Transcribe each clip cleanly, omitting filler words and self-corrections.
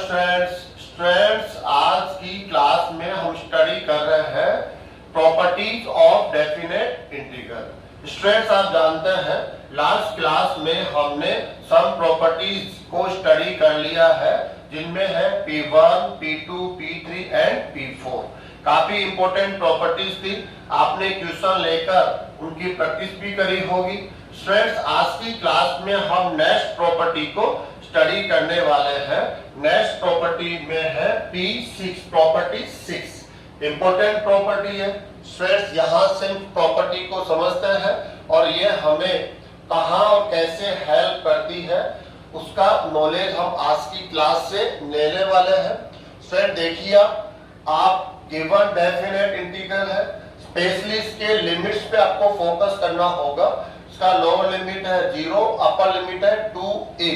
Students आज की class में हम स्टडी कर रहे हैं properties of definite integral. Students आप जानते हैं लास्ट क्लास में हमने सम प्रॉपर्टीज को स्टडी कर लिया है जिनमें है P1, P2, P3 and P4। काफी इंपॉर्टेंट प्रॉपर्टीज थी, आपने क्वेश्चन लेकर उनकी प्रैक्टिस भी करी होगी। स्टूडेंट्स आज की क्लास में हम नेक्स्ट प्रॉपर्टी को स्टडी करने वाले हैं। नेक्स्ट प्रॉपर्टी में है P6, प्रॉपर्टी 6 इंपॉर्टेंट प्रॉपर्टी है। स्टूडेंट्स यहाँ से प्रॉपर्टी को समझते हैं और ये हमें कहाँ और कैसे हेल्प करती है उसका नॉलेज हम आज की क्लास से लेने वाले हैं। स्टूडेंट देखिए, आप गिवन डेफिनेट इंटीग्रल है, स्पेशली इसके लिमिट्स पे आपको फोकस करना होगा। इसका लोअर लिमिट है 0, अपर लिमिट है 2a।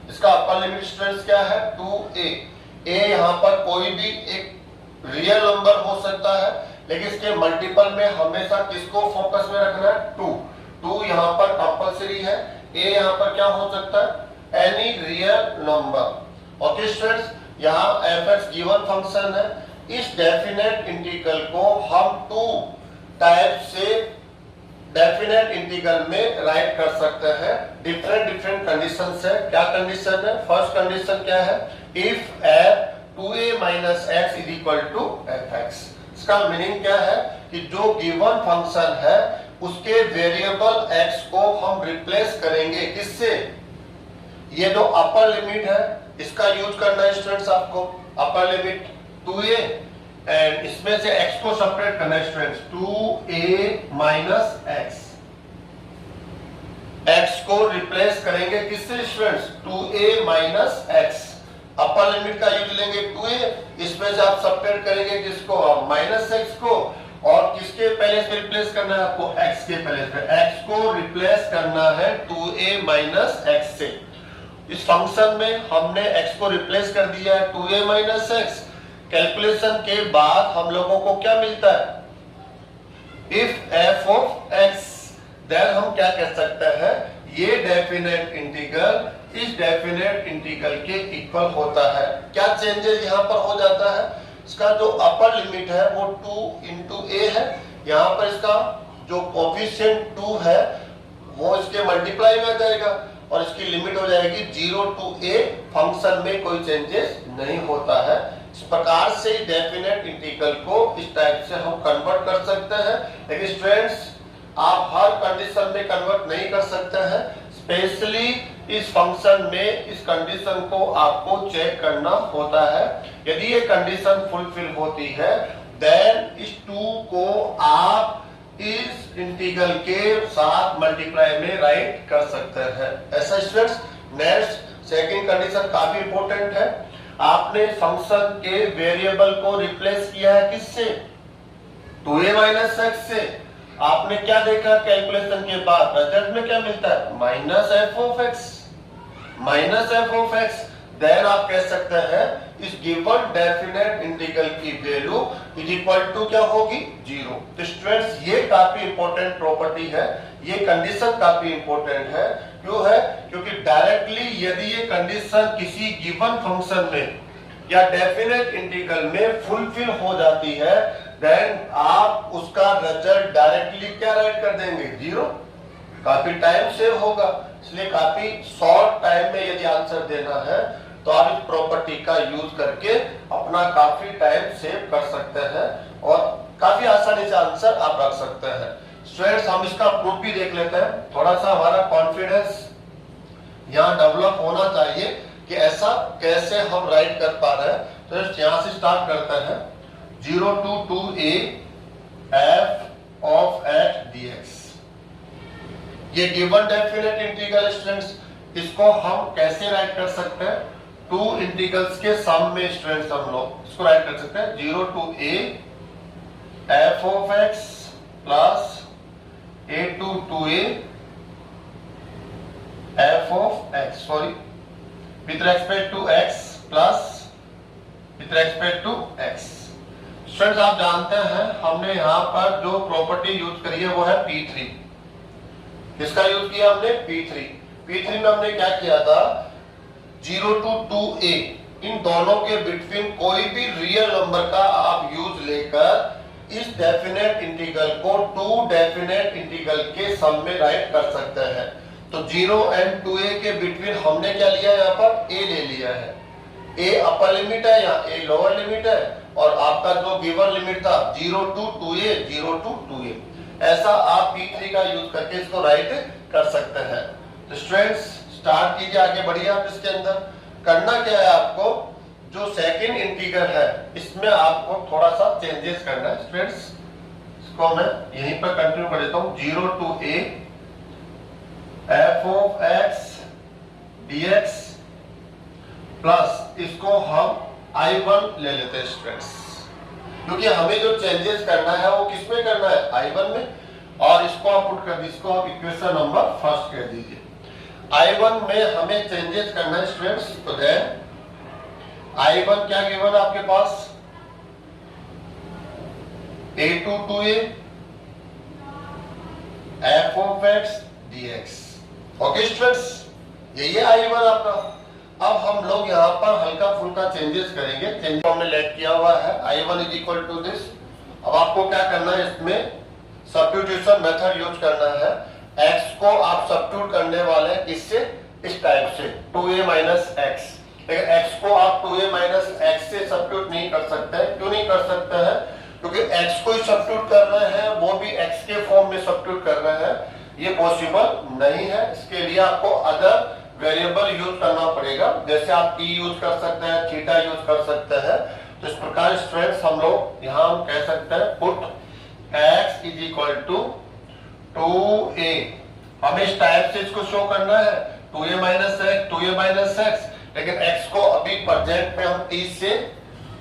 इसका अपर लिमिट स्टूडेंट्स क्या है 2a। a यहाँ पर कोई भी एक रियल नंबर हो सकता है, लेकिन इसके मल्टीपल में हमेशा किसको फोकस में रखना है 2 यहाँ पर कंपलसरी है। a यहाँ पर क्या हो सकता है any real number. Okay students, यहाँ fx गिवन फंक्शन है। इस डेफिनेट इंटीग्रल को हम 2 टाइप से डेफिनेट इंटीग्रल में राइट कर सकते हैं। डिफरेंट कंडीशंस है। क्या कंडीशन है? फर्स्ट कंडीशन क्या है? If f 2a minus x is equal to fx। इसका मीनिंग क्या है कि जो गिवन फंक्शन है उसके वेरिएबल x को हम रिप्लेस करेंगे किससे? ये जो अपर लिमिट है इसका यूज करना है स्टूडेंट्स आपको। अपर लिमिट 2a एंड इसमें से x को सेपरेट करना है students 2a minus x। x को रिप्लेस करेंगे किससे students 2a minus x। Upper limit का यूज लेंगे 2a, इसमें से आप सेपरेट करेंगे किसको माइनस x को, और किसके पहले से रिप्लेस करना है आपको x के पहले से। x को रिप्लेस करना है 2a minus x से। इस फंक्शन में हमने x को रिप्लेस कर दिया है 2a minus x। कैलकुलेशन के बाद हम लोगों को क्या मिलता है? If f of x, then हम क्या कह सकते हैं ये डेफिनेट इंटीग्रल इस डेफिनेट इंटीग्रल के इक्वल होता है। क्या चेंजेस यहाँ पर हो जाता है? इसका जो अपर लिमिट है वो 2 into a है। यहाँ पर इसका जो कोफिशिएंट 2 है वो इसके मल्टीप्लाई में आ जाएगा और इसकी लिमिट हो जाएगी 0 to a। फंक्शन में कोई चेंजेस नहीं होता है। इस प्रकार से डेफिनेट इंटीग्रल को इस टाइप से हम कन्वर्ट कर सकते हैं, लेकिन स्टूडेंट्स आप हर कंडीशन में कन्वर्ट नहीं कर सकते हैं। स्पेशली इस फंक्शन में इस कंडीशन को आपको चेक करना होता है। यदि ये कंडीशन फुलफिल होती है देन इस 2 को आप इस इंटीग्रल के साथ मल्टीप्लाई में राइट कर सकते हैं। ऐसा स्टूडेंट्स नेक्स्ट सेकंड कंडीशन काफी इंपॉर्टेंट है। आपने फंक्शन के वेरिएबल को रिप्लेस किया है किससे 2a minus x से। आपने क्या देखा कैलकुलेशन के बाद रिजल्ट में क्या मिलता है minus f of x. Then आप कह सकते हैं इस गिवन डेफिनेट इंटीग्रल की वैल्यू इज इक्वल टू क्या होगी 0। तो स्टूडेंट्स ये काफी इंपॉर्टेंट प्रॉपर्टी है, ये कंडीशन काफी इंपॉर्टेंट है। क्यों है? क्योंकि डायरेक्टली यदि ये कंडीशन किसी गिवन फंक्शन में या डेफिनेट इंटीग्रल में फुलफिल हो जाती है देन आप उसका रिजल्ट डायरेक्टली क्या राइट कर देंगे 0। काफी टाइम सेव होगा, इसलिए काफी शॉर्ट टाइम में यदि आंसर देना है तो आप इस प्रॉपर्टी का यूज करके अपना काफी टाइम सेव कर सकते हैं और काफी आसानी से आंसर आप रख सकते हैं। स्टूडेंट्स हम इसका प्रूफ भी देख लेते हैं। थोड़ा सा हमारा कॉन्फिडेंस यहाँ डेवलप होना चाहिए कि ऐसा कैसे हम राइट कर पा रहे हैं। तो यहाँ से स्टार्ट करते हैं 0 to 2a f of x dx। ये गिवन डेफिनेट इंटीग्रल स्टूडेंट्स, इसको हम कैसे राइट कर सकते हैं 2 इंटीग्रल्स के सम में स्टूडेंट्स हम लोग इसको राइट कर सकते हैं 0 to a f of x plus a to 2a f of x, sorry, with respect to x plus with respect to x। Students आप जानते हैं हमने यहाँ पर जो प्रॉपर्टी यूज करी है वो है P3। किसका यूज किया हमने P3 में हमने क्या किया था 0 to 2a इन दोनों के बिटवीन कोई भी रियल नंबर का आप यूज लेकर इस डेफिनेट इंटीग्रल को टू डेफिनेट इंटीग्रल के सम में राइट कर सकते हैं। तो 0 एंड 2a के बिटवीन हमने क्या लिया है, यहाँ पर a ले लिया है। a अपर लिमिट है या a लोअर लिमिट है, और आपका जो गिवन लिमिट था 0 to 2a, 0 to 2a, ऐसा आप P3 का यूज करके इसको राइट कर सकते हैं। तो स्टूडेंट्स स्टार्ट कीजिए, आगे बढ़िए। आप इसके अंदर करना क्या है, आपको जो सेकंड इंटीग्रल है इसमें आपको थोड़ा सा चेंजेस करना है। स्टूडेंट्स इसको मैं यहीं पर कंटिन्यू कर देता हूं। 0 to a f of x dx plus इसको हम I1 ले लेते हैं स्टूडेंट्स, क्योंकि हमें जो चेंजेस करना है वो किसमें करना है, I1 में, और इसको आप पुट कर दीजिए, इसको आप इक्वेशन नंबर फर्स्ट कर दीजिए। I1 में हमें चेंजेस करना है स्टूडेंट्स। तो देन I1 क्या गिवन है आपके पास, a to 2a f of x dx। Okay students, यही है I1 आपका। अब हम लोग यहाँ पर हल्का फुल्का चेंजेस करेंगे। चेंज हमने लेट किया हुआ है I1 is equal to this. अब आपको क्या करना है, इसमें सब्स्टिट्यूशन मेथड यूज करना है। x को आप सब्स्टिट्यूट करने वाले हैं किससे, इस टाइप से 2a माइनस एक्स। लेकिन x को आप 2a माइनस एक्स से सब्स्टिट्यूट नहीं कर सकते हैं। क्यों नहीं कर सकते हैं, क्योंकि x को ही सब्स्टिट्यूट कर रहे हैं, वो भी x के फॉर्म में सब्स्टिट्यूट कर रहे हैं, ये पॉसिबल नहीं है। इसके लिए आपको अदर वेरिएबल यूज करना पड़ेगा, जैसे आप t यूज कर सकते हैं, थीटा यूज कर सकते हैं। तो इस प्रकार स्टूडेंट्स हम लोग यहाँ हम कह सकते हैं put x is equal to 2a। हमें इस टाइप से इसको शो करना है 2a minus x, 2a minus x, लेकिन x को अभी प्रेजेंट में हम t से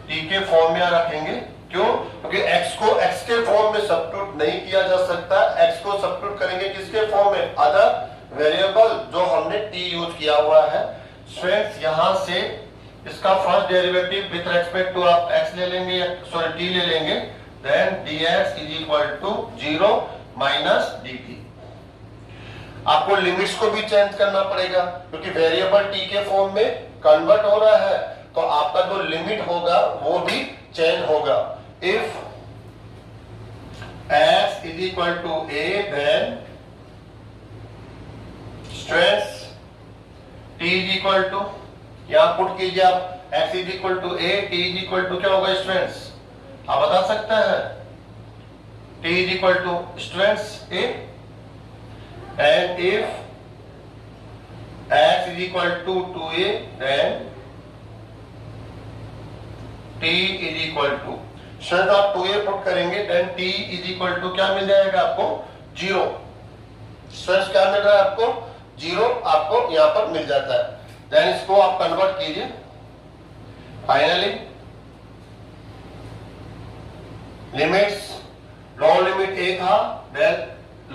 t के फॉर्म में रखेंगे। क्यों, क्योंकि x को x के फॉर्म में सब्स्टिट्यूट नहीं किया जा सकता। x को सब्स्टिट्यूट करेंगे किसके फॉर्म में, अदर वेरिएबल जो हमने t यूज किया हुआ है। स्टूडेंट्स यहाँ से इसका first derivative with respect to आप x ले लेंगे, सॉरी t ले लेंगे, then dx is equal to 0 minus dt। आपको लिमिट्स को भी चेंज करना पड़ेगा, क्योंकि वेरिएबल t के फॉर्म में कन्वर्ट हो रहा है, तो आपका जो लिमिट होगा वो भी चेंज होगा। If x is equal to a, then stress t is equal to, यहां पुट कीजिए आप x is equal to a, t is equal to क्या होगा स्टूडेंट्स, आप बता सकते हैं, t is equal to students a, and if x is equal to 2a, then t is equal to, student आप 2a पुट करेंगे, then t is equal to क्या मिल जाएगा आपको, 0। स्टूडेंट्स क्या मिल रहा है आपको, 0 आपको यहां पर मिल जाता है। देन इसको आप कन्वर्ट कीजिए। Finally limits, lower limit a था, देन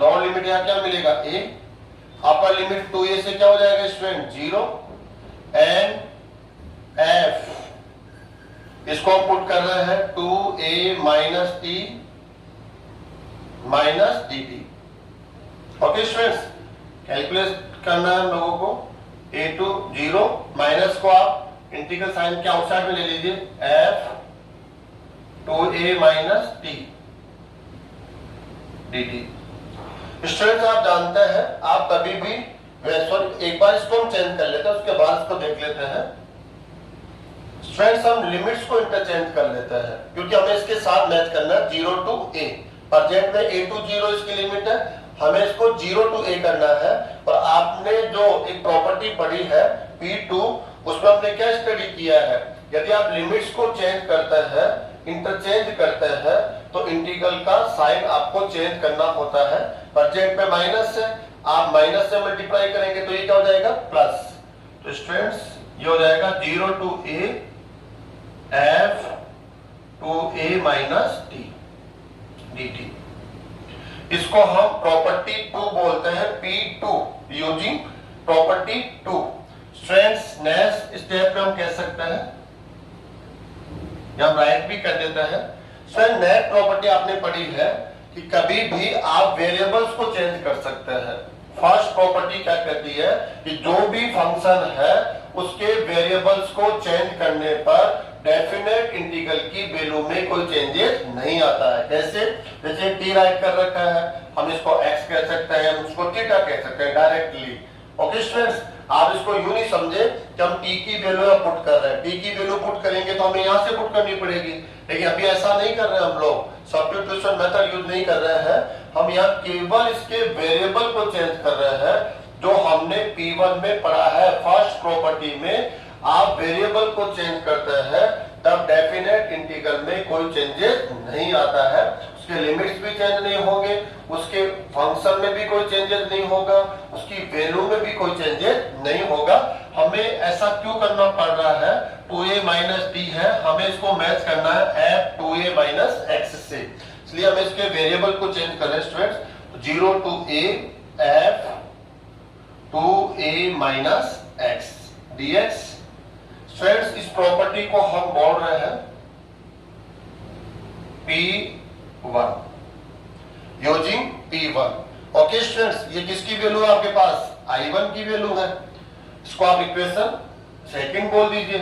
लोअर लिमिट यहां क्या मिलेगा a, अपर लिमिट 2a से क्या हो जाएगा स्टूडेंट 0, एंड f इसको हम पुट कर रहे हैं 2a minus t minus dt। Okay students, calculate करना है हम लोगों को, a टू 0 माइनस को आप इंटीग्रल साइन के आउटसाइड में ले लीजिए, f 2a minus t dt। Students आप जानते हैं, आप कभी भी सॉरी एक बार इसको हम चेंज कर लेते हैं, उसके बाद इसको देख लेते हैं। स्टूडेंट्स हम लिमिट्स को इंटरचेंज कर लेते हैं, क्योंकि हमें इसके साथ मैच करना है 0 टू a। प्रेजेंट में a टू 0 इसकी लिमिट है, हमें इसको 0 टू a करना है। और आपने जो एक प्रॉपर्टी पढ़ी है P2, उसमें हमने क्या स्टडी किया है, यदि आप लिमिट्स को चेंज करते हैं, इंटरचेंज करते हैं, तो इंटीग्रल का साइन आपको चेंज करना होता है। प्रेजेंट में माइनस है, आप माइनस से मल्टीप्लाई करेंगे तो ये क्या हो जाएगा प्लस। तो स्टूडेंट्स ये हो जाएगा 0 to a f to a minus t dt। इसको हम प्रॉपर्टी 2 बोलते हैं, P2 using property 2। Students next step पे हम कह सकते हैं, हम राइट भी कर देते हैं। स्टूडेंट नेक्स्ट प्रॉपर्टी आपने पढ़ी है कि कभी भी आप वेरिएबल्स को चेंज कर सकते हैं। फर्स्ट प्रॉपर्टी क्या कहती है कि जो भी फंक्शन है उसके वेरिएबल्स को चेंज करने पर डेफिनेट इंटीग्रल की वैल्यू में कोई चेंजेस नहीं आता है। कैसे? जैसे t राइट कर रखा है, हम इसको x कह सकते हैं, हम इसको थीटा कह सकते हैं डायरेक्टली। ओके स्टूडेंट्स, आप इसको यूं नहीं समझे कि हम t की वैल्यू पुट कर रहे हैं। t की वैल्यू पुट करेंगे तो हमें यहाँ से पुट करनी पड़ेगी, लेकिन अभी ऐसा नहीं कर रहे हम लोग, सब्स्टिट्यूशन मेथड यूज नहीं कर रहे हैं। हम यहाँ केवल इसके वेरिएबल को चेंज कर रहे हैं जो हमने P1 में पढ़ा है। फर्स्ट प्रॉपर्टी में आप वेरिएबल को चेंज करते हैं तब डेफिनेट इंटीग्रल में कोई चेंजेस नहीं आता है। उसके लिमिट्स भी चेंज नहीं होंगे, उसके फंक्शन में भी कोई चेंजेस नहीं होगा, उसकी वैल्यू में भी कोई चेंजेस नहीं होगा। हमें ऐसा क्यों करना पड़ रहा है? 2a माइनस डी है, हमें इसको मैच करना है f 2a माइनस x से, इसलिए हम इसके वेरिएबल को चेंज कर रहे हैं students. 0 to a f 2a minus x dx। Students, इस प्रॉपर्टी को हम बोल रहे हैं P1 using P1। Okay students, ये किसकी वैल्यू है आपके पास? I1 की वैल्यू है। इसको आप इक्वेशन सेकंड बोल दीजिए।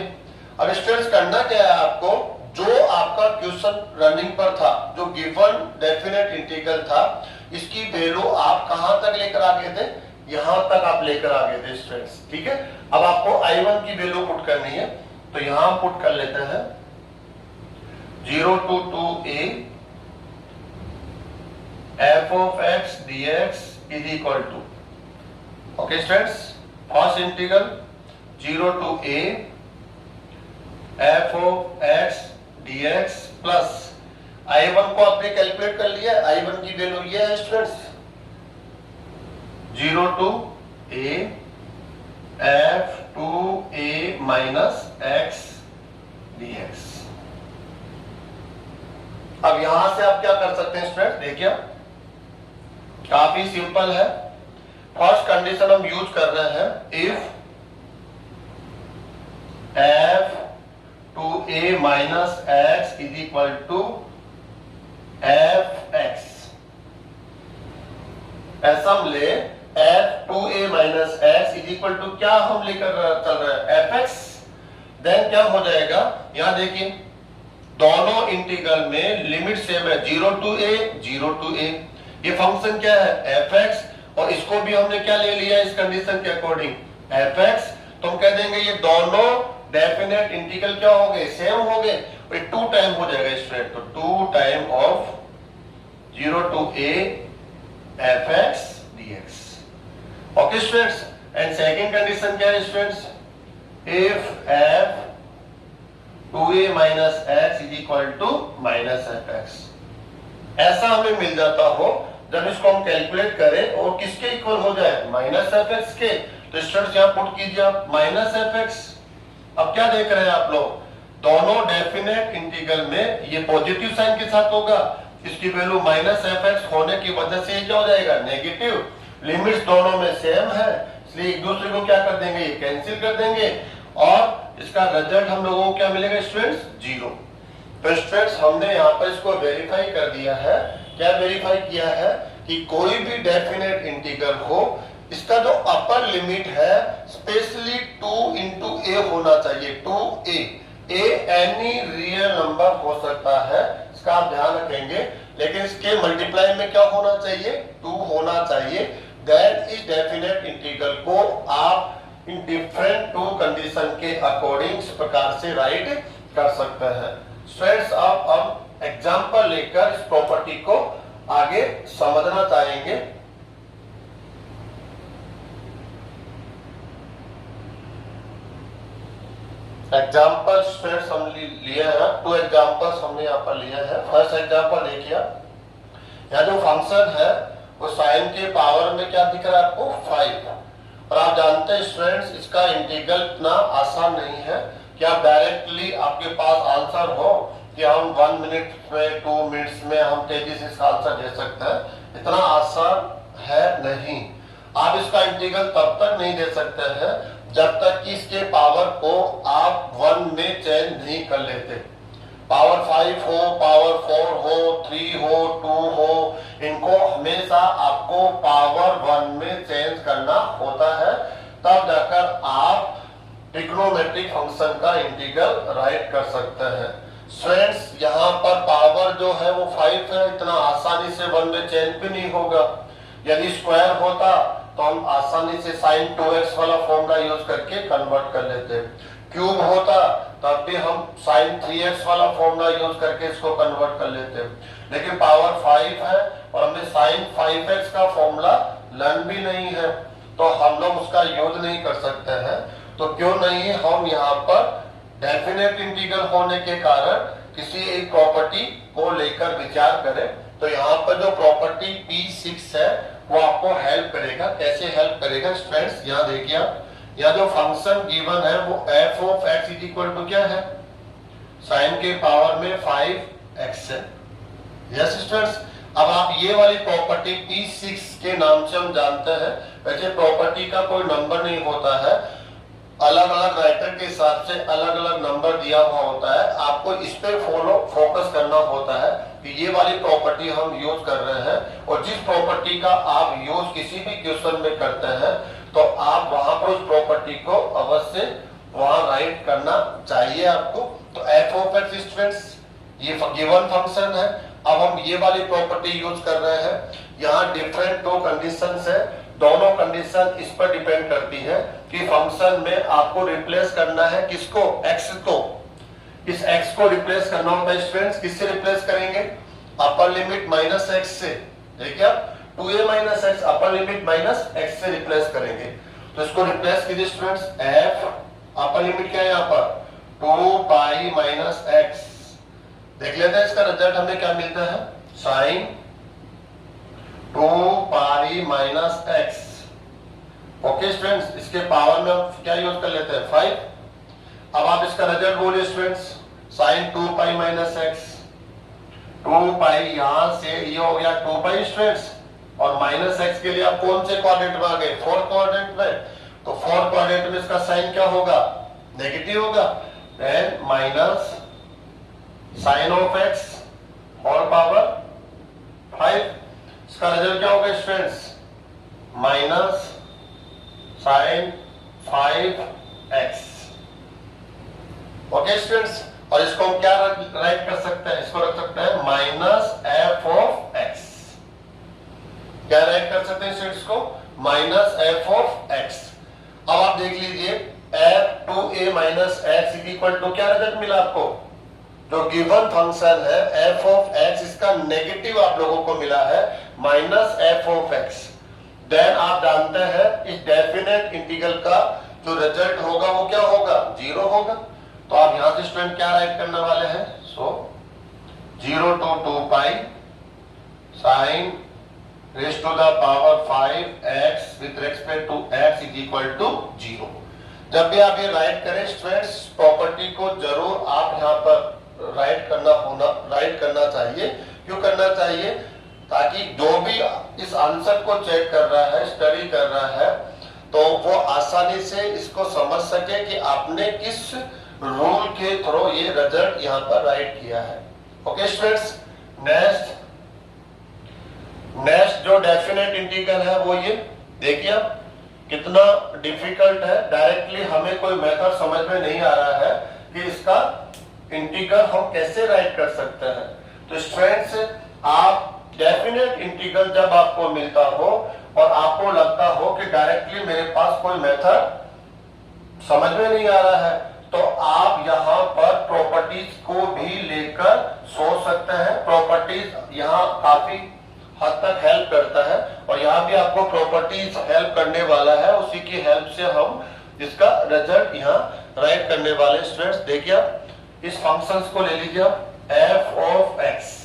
अब स्टूडेंट्स करना क्या है आपको, जो आपका क्वेश्चन रनिंग पर था, जो गिवन डेफिनेट इंटीग्रल था, इसकी वैल्यू आप कहां तक लेकर आ गए थे? यहां तक आप लेकर आ गए थे स्टूडेंट्स। ठीक है, अब आपको I1 की वैल्यू पुट करनी है, तो यहां पुट कर लेते हैं 0 to 2a f of x dx is equal to, okay students, first integral 0 to a f of x dx plus I1 को आपने कैलकुलेट कर लिया। I1 की वैल्यू ये है students 0 to a f 2a minus x dx। अब यहां से आप क्या कर सकते हैं स्टूडेंट, देखिए काफी सिंपल है। फर्स्ट कंडीशन हम यूज कर रहे हैं, if f 2a minus x is equal to fx। ऐसा हम ले f 2a minus x is equal to क्या हम लेकर चल रहे हैं? fx। देन क्या हो जाएगा, यहां देखिए दोनों इंटीग्रल में लिमिट सेम है, 0 to a 0 to a। ये फंक्शन क्या है? fx, और इसको भी हमने क्या ले लिया इस कंडीशन के अकॉर्डिंग? fx। तो हम कह देंगे ये दोनों डेफिनेट इंटीग्रल क्या हो गए? सेम हो गए। 2 टाइम हो जाएगा स्टूडेंट, तो 2 time of 0 to a fx dx। Okay students, and second condition क्या है students? If f 2a minus x is equal to minus fx। ऐसा हमें मिल जाता हो जब इसको हम कैलकुलेट करें और किसके इक्वल हो जाए? माइनस fx के। तो स्टूडेंट्स यहां पुट कीजिए आप माइनस fx। अब क्या देख रहे हैं आप लोग, दोनों डेफिनेट इंटीग्रल में ये पॉजिटिव साइन के साथ होगा, इसकी वैल्यू माइनस fx होने की वजह से क्या हो जाएगा? नेगेटिव। लिमिट्स दोनों में सेम है, इसलिए एक दूसरे को क्या कर देंगे? कैंसिल कर देंगे, और इसका रिजल्ट हम लोगों को क्या मिलेगा स्टूडेंट्स? 0। तो स्टूडेंट्स हमने यहाँ पर इसको वेरीफाई कर दिया है। क्या वेरीफाई किया है कि कोई भी डेफिनेट इंटीग्रल हो, इसका जो अपर लिमिट है स्पेशली 2 into a होना चाहिए। 2a, a any real number हो सकता है, इसका आप ध्यान रखेंगे, लेकिन इसके मल्टीप्लाई में क्या होना चाहिए? 2 होना चाहिए। दैट इज डेफिनेट इंटीग्रल को आप इन डिफरेंट 2 कंडीशन के अकॉर्डिंग इस प्रकार से राइट कर सकते हैं। स्टूडेंट्स, अब हम एग्जांपल लेकर इस प्रॉपर्टी को आगे समझना चाहेंगे। एग्जांपल स्टूडेंट्स हम लिए हैं, 2 एग्जांपल्स हमने यहाँ पर लिए हैं। फर्स्ट एग्जांपल देखिए, यहाँ जो फंक्शन है वो साइन के पावर में क्या दिख रहा है आपको? 5। और आप जानते हैं स्टूडेंट्स इसका इंटीग्रल इतना आसान नहीं है कि आप डायरेक्टली आपके पास आंसर हो कि हम 1 मिनट में 2 मिनट्स में हम तेजी से इसका आंसर दे सकते हैं। इतना आसान है नहीं। आप इसका इंटीग्रल तब तक नहीं दे सकते हैं जब तक कि इसके पावर को आप 1 में चेंज नहीं कर लेते। पावर 5 हो, पावर 4 हो, 3 हो, 2 हो, इनको हमेशा आपको पावर 1 में चेंज होता है, तब जाकर आप ट्रिग्नोमेट्रिक फंक्शन का इंटीग्रल राइट कर सकते हैं। स्टूडेंट्स यहाँ पर पावर जो है वो 5 है, इतना आसानी से 1 में चेंज भी नहीं होगा। यदि स्क्वायर होता तो हम आसानी से sin 2x वाला फॉर्मूला यूज करके कन्वर्ट कर लेते। क्यूब होता तब भी हम sin 3x वाला फॉर्मूला यूज करके इसको कन्वर्ट कर लेते, लेकिन पावर 5 है और हमने sin 5x का फॉर्मूला लर्न भी नहीं है, तो हम लोग उसका यूज नहीं कर सकते हैं। तो क्यों नहीं हम यहाँ पर डेफिनेट इंटीग्रल होने के कारण किसी एक प्रॉपर्टी को लेकर विचार करें। तो यहाँ पर जो प्रॉपर्टी P6 है वो आपको हेल्प करेगा। कैसे हेल्प करेगा स्टूडेंट्स, यहाँ देखिए आप, यहाँ जो फंक्शन गिवन है वो f of x is equal to क्या है, साइन के पावर में 5x है। यस स्टूडेंट्स, अब आप ये वाली प्रॉपर्टी P6 के नाम से हम जानते हैं। वैसे प्रॉपर्टी का कोई नंबर नहीं होता है, अलग अलग राइटर के हिसाब से अलग अलग नंबर दिया हुआ होता है। आपको इस पे फोकस करना होता है कि ये वाली प्रॉपर्टी हम यूज कर रहे हैं, और जिस प्रॉपर्टी का आप यूज किसी भी क्वेश्चन में करते हैं तो आप वहां पर उस प्रॉपर्टी को अवश्य वहां राइट करना चाहिए आपको। तो f ऑफ x स्टूडेंट्स ये गिवन फंक्शन है। अब हम ये वाली प्रॉपर्टी यूज कर रहे हैं। यहाँ डिफरेंट दो कंडीशंस है, दोनों कंडीशन इस पर डिपेंड करती है कि फंक्शन में आपको रिप्लेस करना है किसको, x को। इस x को रिप्लेस करना होता है स्टूडेंट्स, किससे रिप्लेस करेंगे, अपर लिमिट माइनस x से। देखिए आप 2a minus x upper limit minus x से रिप्लेस करेंगे। तो इसको रिप्लेस कीजिए स्टूडेंट्स, f अपर लिमिट क्या है यहाँ पर 2 पाई माइनस x। देख लेते हैं इसका रिजल्ट हमें क्या मिलता है, sine 2 pi minus x। Okay students, इसके पावर में हम क्या यूज कर लेते हैं 5। अब आप इसका रिजल्ट बोलिए students, sine 2 pi minus x, 2 pi यहां से ये हो गया 2 पाई स्टूडेंट्स, और माइनस x के लिए आप कौन से क्वाड्रेंट में आ गए, 4th क्वाड्रेंट में। तो 4th क्वाड्रेंट में इसका साइन क्या होगा, नेगेटिव होगा। Then minus sine of x whole power 5। इसका रिजल्ट क्या होगा students, minus sine 5x। Okay students, और इसको हम क्या राइट कर सकते हैं, इसको रख सकते हैं माइनस f ऑफ x। क्या राइट कर सकते हैं स्टूडेंट्स को, माइनस f ऑफ x। अब आप देख लीजिए f 2a minus x is equal to क्या रिजल्ट मिला आपको, जो गिवन फंक्शन है f ऑफ x, इसका नेगेटिव आप लोगों को मिला है minus f of x। Then आप जानते हैं इस डेफिनेट इंटीग्रल का जो रिजल्ट होगा वो क्या होगा, 0 होगा। तो आप यहां से स्टूडेंट क्या राइट करने वाले हैं, सो 0 to 2 पाई sine raise to the power 5x with respect to x is equal to 0। जब भी आप ये राइट करें स्टूडेंट्स, प्रॉपर्टी को जरूर आप यहाँ पर राइट करना चाहिए। क्यों करना चाहिए, ताकि जो भी इस आंसर को चेक कर रहा है, स्टडी कर रहा है, तो वो आसानी से इसको समझ सके कि आपने किस रूल के थ्रू ये रिजल्ट यहाँ पर राइट किया है। ओके स्टूडेंट्स, नेक्स्ट जो डेफिनेट इंटीग्रल है वो ये देखिए आप कितना डिफिकल्ट है। डायरेक्टली हमें कोई मेथड समझ में नहीं आ रहा है कि इसका इंटीग्रल हम कैसे राइट कर सकते हैं। तो स्टूडेंट्स, आप डेफिनेट इंटीग्रल जब आपको मिलता हो और आपको लगता हो कि डायरेक्टली मेरे पास कोई मेथड समझ में नहीं आ रहा है, तो आप यहाँ पर प्रॉपर्टीज को भी लेकर सोच सकते हैं। प्रॉपर्टीज यहाँ काफी हद तक हेल्प करता है, और यहाँ भी आपको प्रॉपर्टीज हेल्प करने वाला है। उसी की हेल्प से हम इसका रिजल्ट यहाँ राइट करने वाले। स्टूडेंट्स देखिए, आप इस फंक्शंस को ले लीजिए, f of x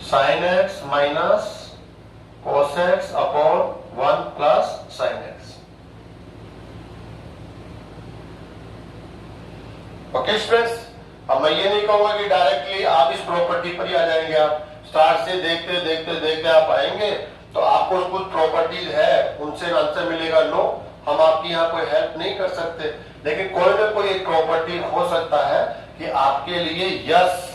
sin x minus cos x upon 1 plus sin x। Okay students, अब मैं ये नहीं कहूंगा कि डायरेक्टली आप इस प्रॉपर्टी पर ही आ जाएंगे। आप स्टार्ट से देखते देखते देखते आप आएंगे तो आपको कुछ प्रॉपर्टीज है उनसे आंसर मिलेगा नो, हम आपकी यहाँ कोई हेल्प नहीं कर सकते। लेकिन कोई ना कोई एक प्रॉपर्टी हो सकता है कि आपके लिए यस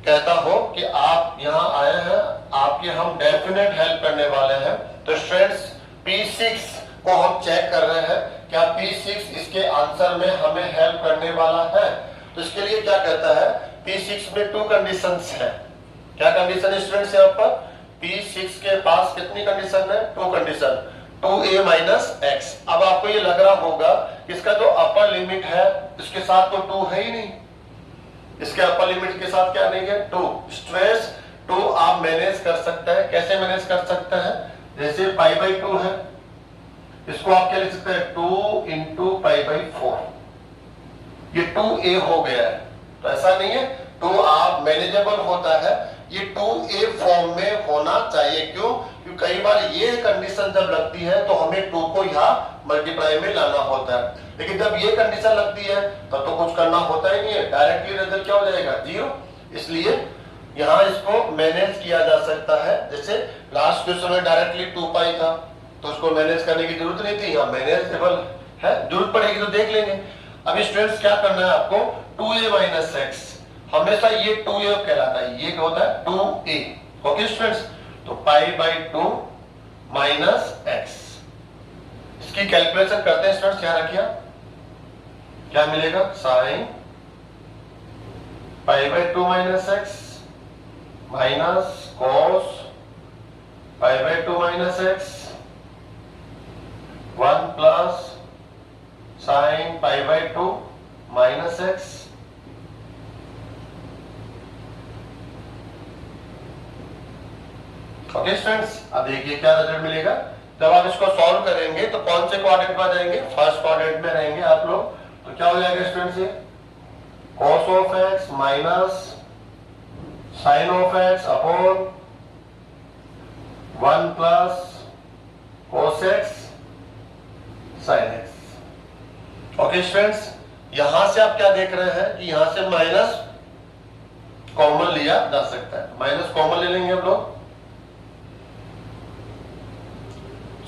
कहता हो कि आप यहाँ आए हैं, आपकी हम डेफिनेट हेल्प करने वाले हैं। तो स्टूडेंट्स P6 को हम चेक कर रहे हैं, क्या P6 इसके आंसर में हमें हेल्प करने वाला है। तो इसके लिए क्या कहता है, P6 में 2 कंडीशंस है। क्या कंडीशन है स्टूडेंट्स, यहाँ पर P6 के पास कितनी कंडीशन है, 2 कंडीशन, 2a माइनस एक्स। अब आपको ये लग रहा होगा कि इसका जो अपर लिमिट है इसके साथ तो 2 है ही नहीं, इसके अपर लिमिट के साथ क्या नहीं है, 2। स्ट्रेस 2 आप मैनेज कर सकते हैं। कैसे मैनेज कर सकते हैं, जैसे पाई बाई 2 है, इसको आप क्या लिख सकते हैं, 2 इंटू पाई बाई 4, ये 2a हो गया है। तो ऐसा नहीं है, 2 आप मैनेजेबल होता है, ये 2a फॉर्म में होना चाहिए। क्यों, क्योंकि कई बार ये कंडीशन जब लगती है तो हमें 2 को यहाँ मल्टीप्लाई में लाना होता है, लेकिन जब ये कंडीशन लगती है तब तो कुछ करना होता ही नहीं है, डायरेक्टली रिजल्ट क्या हो जाएगा, 0। इसलिए यहाँ इसको मैनेज किया जा सकता है। जैसे लास्ट क्वेश्चन में डायरेक्टली 2 पाई था तो उसको मैनेज करने की जरूरत नहीं थी, यहाँ मैनेजेबल है, जरूरत पड़ेगी तो देख लेंगे। अभी स्टूडेंट्स क्या करना है आपको, 2a माइनस एक्स, हमेशा ये 2a कहलाता है, ये क्या होता है 2a। ओके स्टूडेंट्स, तो पाई बाई 2 माइनस एक्स, इसकी कैलकुलेशन करते हैं स्टूडेंट्स। क्या रखिए, क्या मिलेगा, sine pi by 2 minus x minus cos pi by 2 minus x 1 plus sine pi by 2 minus x. Okay students, अब देखिए क्या रिजल्ट मिलेगा। जब आप इसको सॉल्व करेंगे तो कौन से क्वाड्रेंट में जाएंगे, फर्स्ट क्वाड्रेंट में रहेंगे आप लोग। तो क्या हो जाएगा स्टूडेंट्स, ये cos of x minus sine of x upon 1 plus cos x sin x। Okay students, यहां से आप क्या देख रहे हैं कि यहां से माइनस कॉमन लिया जा सकता है, माइनस कॉमन ले लेंगे हम लोग,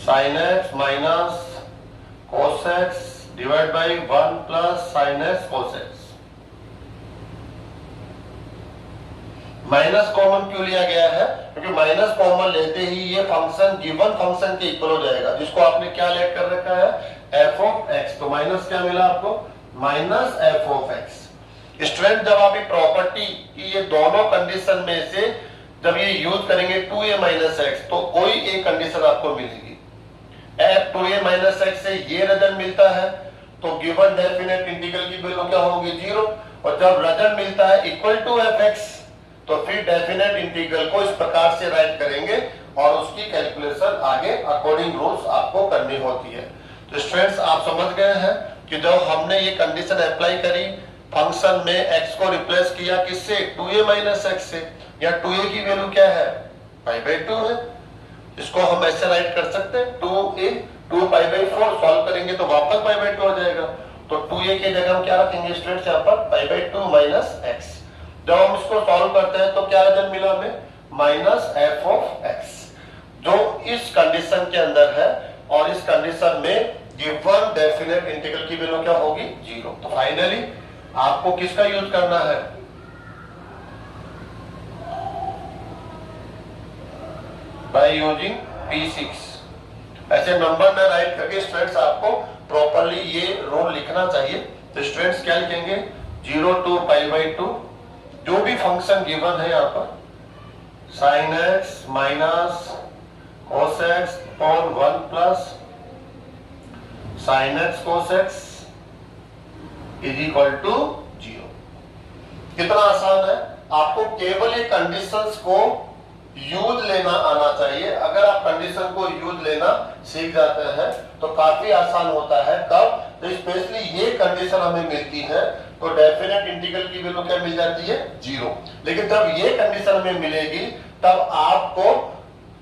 sin x minus cos x divide by 1 plus sin x cos x। Minus common क्यों लिया गया है, क्योंकि माइनस कॉमन लेते ही ये फंक्शन गिवन फंक्शन के इक्वल हो जाएगा, जिसको आपने क्या लेट कर रखा है, f ऑफ x। तो माइनस क्या मिला आपको, minus f of x। Student, जब आप ये प्रॉपर्टी की ये दोनों कंडीशन में से जब ये यूज करेंगे 2a माइनस एक्स, तो कोई एक कंडीशन आपको मिलेगी, f 2a माइनस एक्स से ये रिजल्ट मिलता है तो गिवन डेफिनेट इंटीग्रल की वैल्यू क्या होगी, 0। और जब रिजल्ट मिलता है इक्वल टू fx, तो फिर डेफिनेट इंटीग्रल को इस प्रकार से राइट करेंगे और उसकी कैलकुलेशन आगे अकॉर्डिंग रूल्स आपको करनी होती है। तो स्टूडेंट्स, आप समझ गए हैं कि जब हमने ये कंडीशन अप्लाई करी, फंक्शन में x को रिप्लेस किया किससे, 2a माइनस एक्स से, या 2a की वैल्यू क्या है, पाई बाई 2 है, इसको हम ऐसे राइट कर सकते हैं 2a 2 पाई बाई 4, सॉल्व करेंगे तो वापस पाई बाई 2 हो जाएगा। तो 2a की जगह हम क्या रखेंगे स्टूडेंट्स, यहाँ पर पाई बाई 2 माइनस एक्स। जब हम इसको सॉल्व करते हैं तो क्या रिजल्ट मिला हमें, माइनस f ऑफ x, जो इस कंडीशन के अंदर है, और इस कंडीशन में गिवन डेफिनेट इंटीग्रल की वैल्यू क्या होगी, 0। तो फाइनली आपको किसका यूज करना है, बाय यूजिंग P6। ऐसे नंबर में राइट करके स्टूडेंट्स आपको प्रॉपर्ली ये रूल लिखना चाहिए। तो स्टूडेंट्स क्या लिखेंगे, 0 टू पाई बाई 2, जो भी फंक्शन गिवन है यहाँ पर, sin x minus cos x upon 1 plus sin x cos x is equal to 0। कितना आसान है, आपको केवल ये कंडीशंस को यूज लेना आना चाहिए। अगर आप कंडीशन को यूज लेना सीख जाते हैं तो काफी आसान होता है। कब, तो स्पेशली ये कंडीशन हमें मिलती है तो डेफिनेट इंटीग्रल की वैल्यू क्या मिल जाती है, 0। लेकिन जब ये कंडीशन हमें मिलेगी तब आपको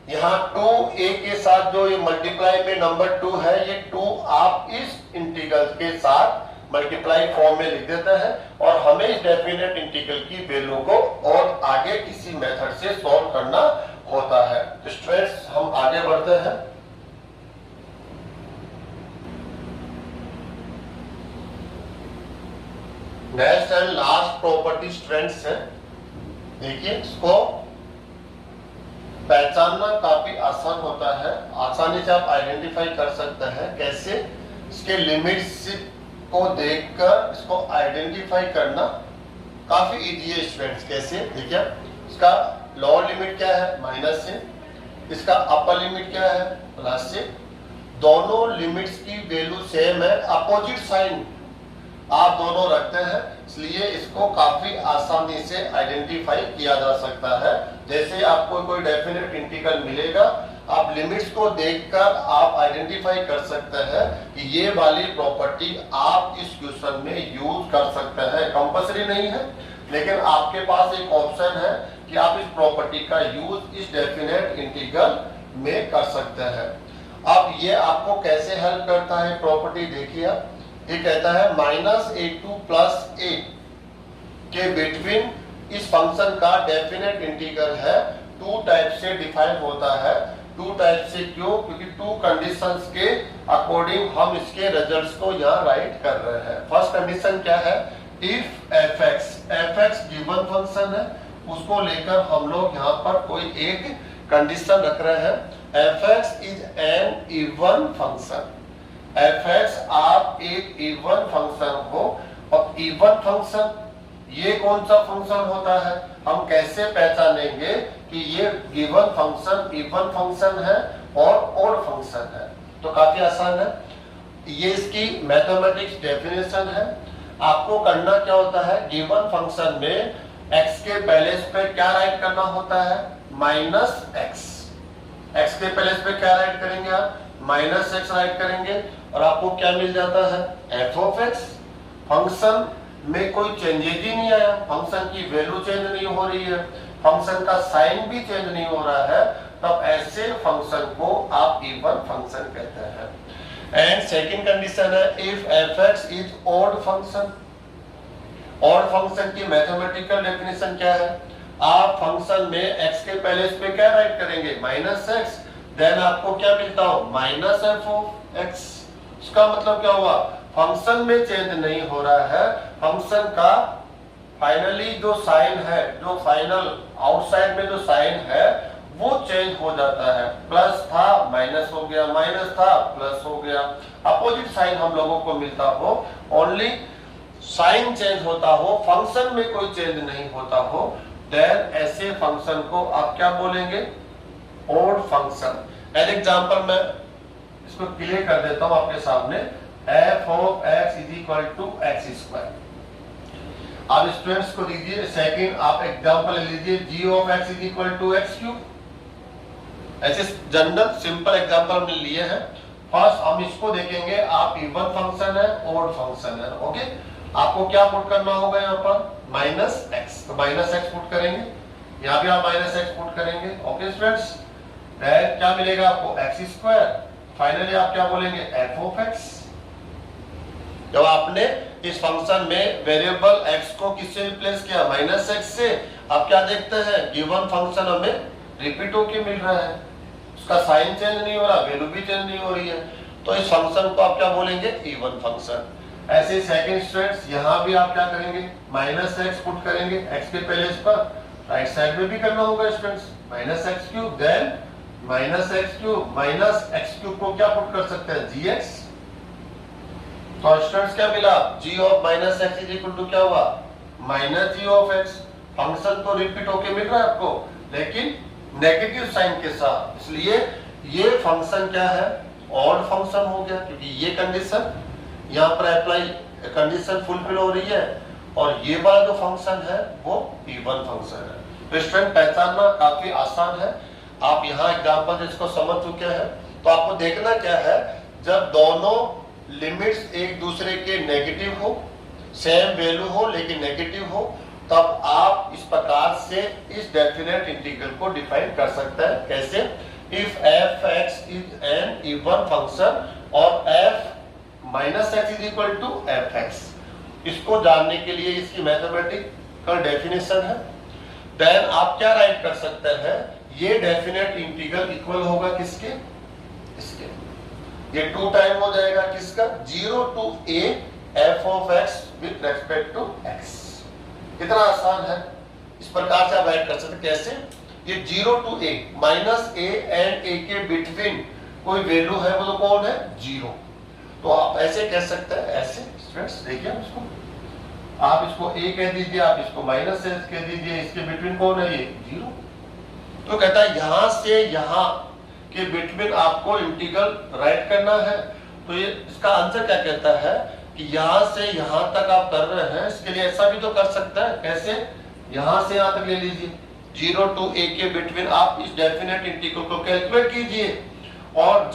यहाँ 2a के साथ जो ये मल्टीप्लाई में नंबर 2 है, ये 2 आप इस इंटीग्रल के साथ मल्टीप्लाई फॉर्म में लिख देते हैं और हमें इस डेफिनेट इंटीग्रल की वैल्यू को और आगे किसी मेथड से सॉल्व करना होता है। तो स्टूडेंट्स, हम आगे बढ़ते हैं। Next and last property students है देखिए इसको पहचानना काफी आसान होता है, आसानी से आप आइडेंटिफाई कर सकते हैं। कैसे? इसके लिमिट्स को देखकर इसको आइडेंटिफाई करना काफी इजी है स्टूडेंट्स। कैसे? देखिए इसका लोअर लिमिट क्या है? माइनस से। इसका अपर लिमिट क्या है? प्लस से। दोनों लिमिट्स की वैल्यू सेम है, अपोजिट साइन आप दोनों रखते हैं, इसलिए इसको काफी आसानी से आइडेंटिफाई किया जा सकता है। जैसे आपको कोई डेफिनेट इंटीग्रल मिलेगा, आप लिमिट्स को देखकर आप आइडेंटिफाई कर सकते हैं कि ये वाली प्रॉपर्टी आप इस क्वेश्चन में यूज कर सकते हैं। कंपल्सरी नहीं है, लेकिन आपके पास एक ऑप्शन है कि आप इस प्रॉपर्टी का यूज इस डेफिनेट इंटीग्रल में कर सकते हैं। अब ये आपको कैसे हेल्प करता है प्रॉपर्टी? देखिए आप, ये कहता है -a2 + a के बिटवीन इस फंक्शन का डेफिनेट इंटीग्रल है, टू टाइप से डिफाइन होता है। टू टाइप से क्यों? क्योंकि टू कंडीशंस के अकॉर्डिंग हम इसके रिजल्ट्स को यहाँ राइट कर रहे हैं। फर्स्ट कंडीशन क्या है? इफ fx गिवन फंक्शन है, उसको लेकर हम लोग यहाँ पर कोई एक कंडीशन रख रहे हैं। fx is an even function. fx आप एक इवन फंक्शन हो, और इवन फंक्शन ये कौन सा फंक्शन होता है? हम कैसे पहचानेंगे कि ये गिवन फंक्शन इवन फंक्शन है और ऑड फंक्शन है? तो काफी आसान है, ये इसकी मैथमेटिक्स डेफिनेशन है। आपको करना क्या होता है? गिवन फंक्शन में x के पैलेस पे क्या राइट करना होता है? -x। x के पैलेस पे क्या राइट करेंगे आप? -x राइट करेंगे, और आपको क्या मिल जाता है? f(x). फंक्शन में कोई चेंजेज ही नहीं आया, फंक्शन की वैल्यू चेंज नहीं हो रही है, फंक्शन का साइन भी चेंज नहीं हो रहा है, तब ऐसे फंक्शन को आप इवन फंक्शन कहते हैं। एंड सेकंड कंडीशन है, if fx is odd function. Odd function की मैथमेटिकल डेफिनेशन क्या है? आप फंक्शन में x के पैलेस पे क्या राइट करेंगे? -x, देन आपको क्या मिलता हो? -f(x). इसका मतलब क्या हुआ? फंक्शन में चेंज नहीं हो रहा है, फंक्शन का फाइनली जो साइन है, जो फाइनल आउटसाइड में जो साइन है वो चेंज हो जाता है। प्लस था माइनस हो गया, माइनस था प्लस हो गया, अपोजिट साइन हम लोगों को मिलता हो, ओनली साइन चेंज होता हो, फंक्शन में कोई चेंज नहीं होता हो, देन ऐसे फंक्शन को आप क्या बोलेंगे? Odd function. एन एग्जांपल मैं इसको क्लियर कर देता हूं आपके सामने। f(x) = x²। आप स्टूडेंट्स को दीजिए सेकंड, आप एग्जांपल लीजिए g(x) = x³। ऐसे जनरल सिंपल एग्जांपल हमने लिए हैं। फर्स्ट हम इसको देखेंगे, आप इवन फंक्शन है, ऑड फंक्शन है, ओके। आपको क्या पुट करना होगा यहाँ पर? -x, तो -x पुट करेंगे, यहाँ भी आप -x पुट करेंगे, ओके स्टूडेंट्स। क्या मिलेगा आपको? x²। फाइनली आप क्या बोलेंगे? f(x). जब आपने इस फंक्शन में वेरिएबल x को किससे रिप्लेस किया? -x से। आप क्या देखते हैं? गिवन फंक्शन हमें रिपीट होके मिल रहा है, उसका साइन चेंज नहीं हो रहा, वैल्यू भी चेंज नहीं हो रही है, तो इस फंक्शन को आप क्या बोलेंगे? Even function. ऐसे सेकंड स्टूडेंट्स, यहाँ भी आप क्या करेंगे? -x पुट करेंगे x के पैलेस पर, राइट साइड में भी करना होगा स्टूडेंट्स, -x3, देन -x3 को क्या पुट कर सकते हैं? gx। तो स्टूडेंट्स क्या मिला? g of -x = क्या हुआ? -g(x). फंक्शन तो रिपीट होके मिल रहा है आपको, लेकिन नेगेटिव साइन के साथ, इसलिए ये फंक्शन क्या है? ऑड फंक्शन हो गया, क्योंकि ये कंडीशन यहाँ पर अप्लाई, कंडीशन फुलफिल हो रही है, और ये वाला जो फंक्शन है वो इवन फंक्शन है। तो स्टूडेंट पहचानना काफी आसान है। आप यहाँ एग्जांपल जिसको समझ चुके हैं, तो आपको देखना क्या है? जब दोनों लिमिट्स एक दूसरे के नेगेटिव हो, सेम वैल्यू हो लेकिन नेगेटिव हो, तब आप इस प्रकार से इस डेफिनेट इंटीग्रल को डिफाइन कर सकते हैं। कैसे? If f(x) is an even function और f(-x) = f(x). इसको जानने के लिए इसकी मैथमेटिकल डेफिनेशन है। देन आप क्या राइट कर सकते हैं? ये डेफिनेट इंटीग्रल इक्वल होगा किसके? इसके। ये 2 टाइम हो जाएगा किसका? 0 to a f(x) with respect to x। कितना आसान है। इस प्रकार से आप ऐड कर सकते हैं। कैसे? ये 0 to a minus a and a के बिटवीन कोई वैल्यू है, वो तो कौन है? 0। तो आप ऐसे कह सकते हैं, ऐसे स्टूडेंट्स देखिए इसको, आप इसको a कह दीजिए, आप इसको माइनस से कह दीजिए, इसके बिटवीन कौन है? ये 0। तो कहता है यहां से यहां के बिटवीन आपको इंटीग्रल राइट करना है। तो ये इसका आंसर क्या कहता है कि यहां से यहां तक आप कर रहे हैं, इसके लिए ऐसा भी तो कर सकते हैं। कैसे? यहां से यहां तक ले लीजिए, 0 to a के बिटवीन आप इस डेफिनेट इंटीग्रल को कैलकुलेट कीजिए और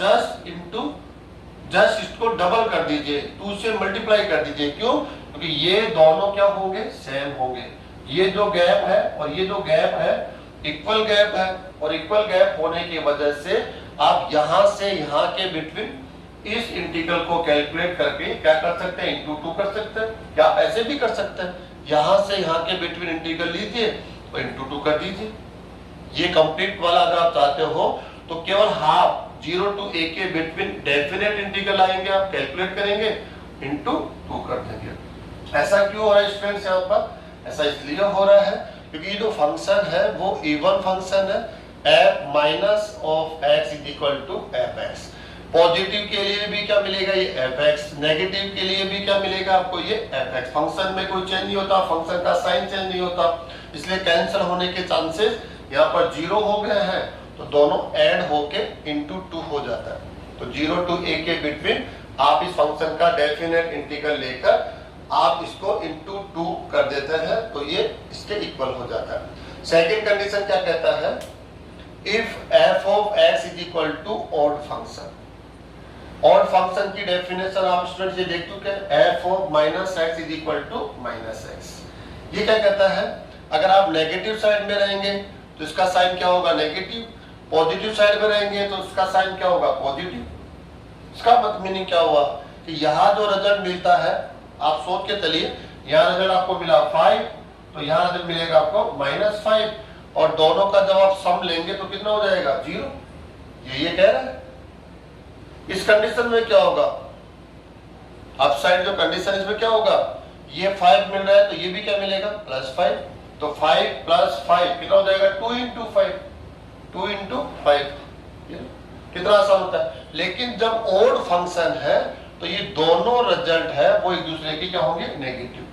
जस्ट इसको डबल कर दीजिए, 2 से मल्टीप्लाई कर दीजिए। क्यों? क्योंकि ये दोनों क्या होंगे? सेम होंगे। ये जो गैप है और ये जो गैप है इक्वल गैप है, और इक्वल गैप होने की वजह से आप यहां से यहां के बिटवीन इस इंटीग्रल को कैलकुलेट करके क्या कर सकते हैं? इंटू 2 कर सकते हैं, या ऐसे भी कर सकते हैं, यहां से यहां के बिटवीन इंटीग्रल लीजिए और इंटू 2 कर दीजिए। ये कंप्लीट वाला अगर आप चाहते हो तो केवल हाफ 0 to a के बिटवीन डेफिनेट इंटीग्रल आएंगे, आप कैलकुलेट करेंगे, इंटू 2 कर देंगे। ऐसा क्यों हो रहा है स्टूडेंट्स? यहाँ पर ऐसा इसलिए हो रहा है क्योंकि ये जो फंक्शन है वो इवन फंक्शन है, f minus of x is equal to fx। Positive के लिए भी क्या मिलेगा? ये fx, नेगेटिव के लिए भी क्या मिलेगा आपको? ये fx। फंक्शन में कोई चेंज नहीं होता, फंक्शन का साइन चेंज नहीं होता, इसलिए कैंसिल होने के चांसेस यहाँ पर 0 हो गए हैं, तो दोनों ऐड होके इंटू 2 हो जाता है। तो 0 to a के बिटवीन आप इस फंक्शन का डेफिनेट इंटीग्रल लेकर आप इसको इंटू 2 कर देते हैं, तो ये इसके इक्वल हो जाता है। सेकेंड कंडीशन क्या कहता है? If f of x is equal to odd function. Odd function की डेफिनेशन आप स्टूडेंट ये देख चुके हैं, f of minus x is equal to minus x। ये क्या कहता है? अगर आप नेगेटिव साइड में रहेंगे तो इसका साइन क्या होगा? नेगेटिव। पॉजिटिव साइड में रहेंगे तो इसका साइन क्या होगा? पॉजिटिव। इसका मतलब मीनिंग क्या हुआ कि यहाँ जो रिजल्ट मिलता है, आप सोच के चलिए, यहाँ रिजल्ट आपको मिला 5, तो यहाँ रिजल्ट मिलेगा आपको -5, और दोनों का जब आप सम लेंगे तो कितना हो जाएगा? 0। ये कह रहा है। इस कंडीशन में क्या होगा? अप साइड जो कंडीशन, इसमें क्या होगा? ये 5 मिल रहा है तो ये भी क्या मिलेगा? +5। तो 5 + 5 कितना हो जाएगा? 2 × 5, 2 × 5। कितना आसान होता है। लेकिन जब ओड फंक्शन है तो ये दोनों रिजल्ट है वो एक दूसरे के क्या होंगे? नेगेटिव।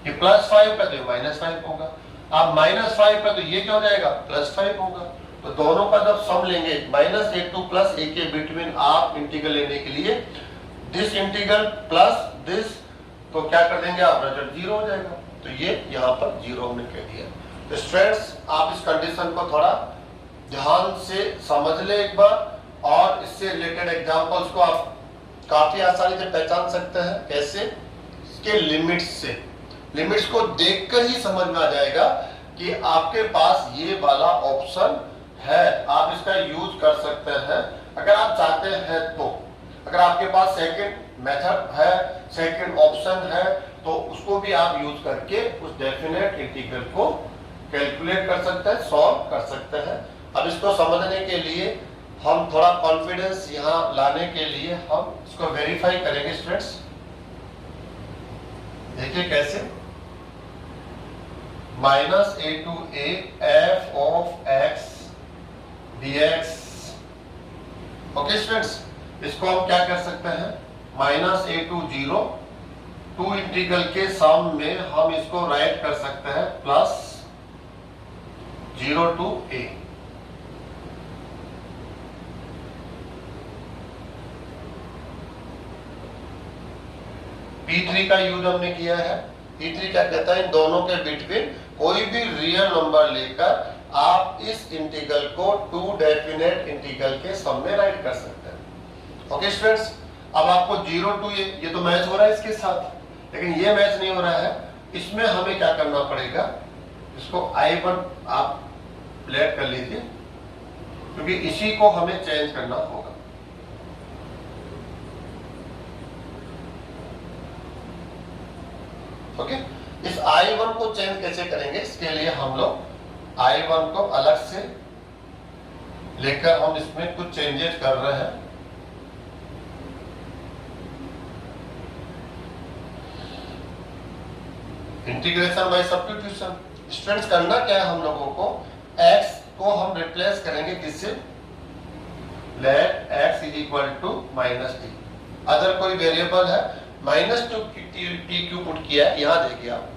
ये +5 पे तो ये -5 होगा, आप -5 पे तो ये क्या हो जाएगा? +5 होगा। तो दोनों का जब सम लेंगे -a2 + a के बिटवीन आप इंटीग्रल लेने के लिए दिस इंटीग्रल प्लस दिस, तो क्या कर देंगे आप? रिजल्ट 0 हो जाएगा। तो ये यहाँ पर 0 हमने कह दिया। तो स्टूडेंट्स आप इस कंडीशन को थोड़ा ध्यान से समझ ले एक बार, और इससे रिलेटेड एग्जांपल्स को आप काफी आसानी से पहचान सकते हैं। कैसे? इसके लिमिट्स से, लिमिट्स को देखकर ही समझ में आ जाएगा कि आपके पास ये वाला ऑप्शन है, आप इसका यूज कर सकते हैं अगर आप चाहते हैं तो। अगर आपके पास सेकंड मेथड है, सेकंड ऑप्शन है, तो उसको भी आप यूज करके उस डेफिनेट इंटीग्रल को कैलकुलेट कर सकते हैं, सॉल्व कर सकते हैं। अब इसको समझने के लिए हम थोड़ा कॉन्फिडेंस यहाँ लाने के लिए हम इसको वेरीफाई करेंगे स्टूडेंट्स। देखिए कैसे? -a to a f of x dx। Okay students, इसको हम क्या कर सकते हैं? -a to 0, 2 इंटीग्रल के सम में हम इसको राइट कर सकते हैं +0 to a। P3 का यूज हमने किया है। P3 क्या कहता है? इन दोनों के बिटवीन कोई भी रियल नंबर लेकर आप इस इंटीग्रल को 2 डेफिनेट इंटीग्रल के सम में राइट कर सकते हैं। ओके स्टूडेंट्स, अब आपको 0 to a, ये तो मैच हो रहा है इसके साथ, लेकिन ये मैच नहीं हो रहा है। इसमें हमें क्या करना पड़ेगा? इसको I1 आप लेट कर लीजिए, क्योंकि इसी को हमें चेंज करना होगा। ओके, इस I1 को चेंज कैसे करेंगे? इसके लिए हम लोग I1 को अलग से लेकर हम इसमें कुछ चेंजेस कर रहे हैं। इंटीग्रेशन बाय सब्स्टिट्यूशन, स्टूडेंट्स करना क्या है हम लोगों को, x को हम रिप्लेस करेंगे किससे, let x is equal to minus t. Other कोई वेरिएबल है, माइनस टू टी क्यू पुट किया है, यहाँ देखिए आप